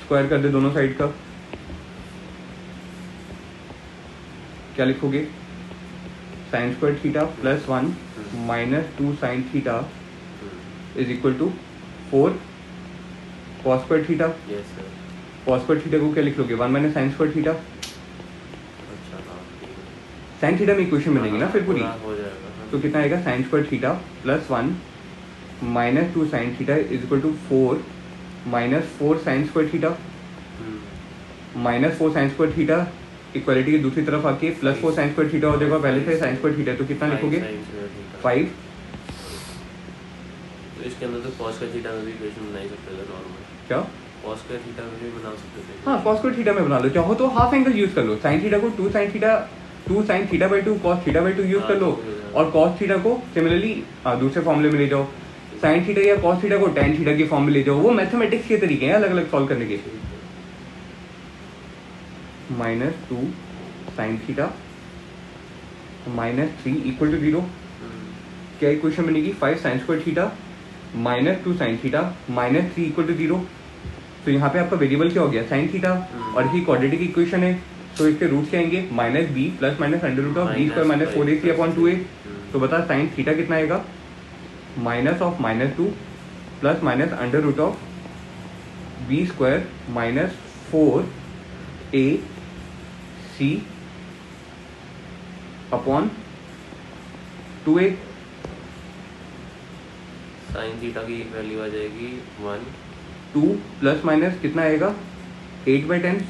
square कर दे दोनों साइड का। क्या लिखोगे, sin² theta plus 1 minus 2 sin theta is equal to 4 cos² theta. Yes sir cos² theta को क्या लिख लोगे, 1 माइनस sin² थीटा। अच्छा हाँ ठीक है sin थीटा में इक्वेशन बनेगी ना फिर पूरी। हो जाएगा तो कितना आएगा, sin² theta plus 1 minus 2 sin theta is equal to 4 minus 4 sin² theta. Minus 4 sin² theta equality की दूसरी तरफ आके प्लस 4 sin² थीटा हो जाएगा, पहले से sin² थीटा। तो कितना लिखोगे, 5। तो इसके अंदर तो cos का थीटा में भी इक्वेशन बना ही सकते थे नॉर्मल। क्या, cos का थीटा में भी बना सकते थे। हाँ cos² थीटा में बना लो, चाहो तो हाफ एंगल यूज कर लो, sin थीटा को 2 sin theta 2 sin थीटा/2 cos थीटा/2 use कर लो, और cos थीटा को सिमिलरली दूसरे फॉर्मूले में ले जाओ, sin थीटा या cos थीटा को tan थीटा के फॉर्म में ले जाओ। वो मैथमेटिक्स के तरीके हैं अलग अलग सॉल्व करने के। Minus 2 sin theta minus 3 equal to 0। क्या इक्वेशन बनेगी, 5 sin² theta minus 2 sin theta minus 3 equal to 0। तो यहाँ पे आपका वेरिएबल क्या हो गया, sin थीटा, और ये क्वाड्रेटिक इक्वेशन है। तो इसके रूट्स क्या आएंगे, minus B plus minus √b² minus 4ac/2a। तो बता sin थीटा कितना आएगा, minus of minus 2 plus minus √b² minus 4ac/2a। sin theta की वैल्यू आ जाएगी 1 2 प्लस माइनस कितना आएगा, 8/10।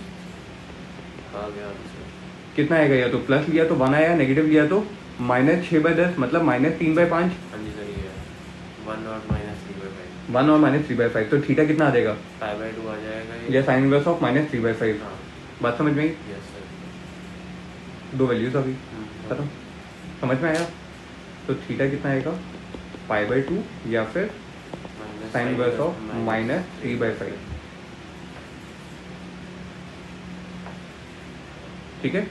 आ गया आंसर। कितना आएगा, या तो प्लस लिया तो 1 आया, नेगेटिव लिया तो माइनस 6/10, मतलब माइनस 3/5। हाँ जी सही है 1 और माइनस 3/5 1 और -3/5, तो थीटा कितना आ जाएगा? π/2 आ जाएगा ये। या साइन इनवर्स ऑफ -3/5। हाँ बात समझ में आई? Yes sir. दो वैल्यूज अभी खत्म, समझ में आया? तो थीटा कितना आएगा? π/2 या फिर साइन इनवर्स ऑफ -3/5। ठीक है।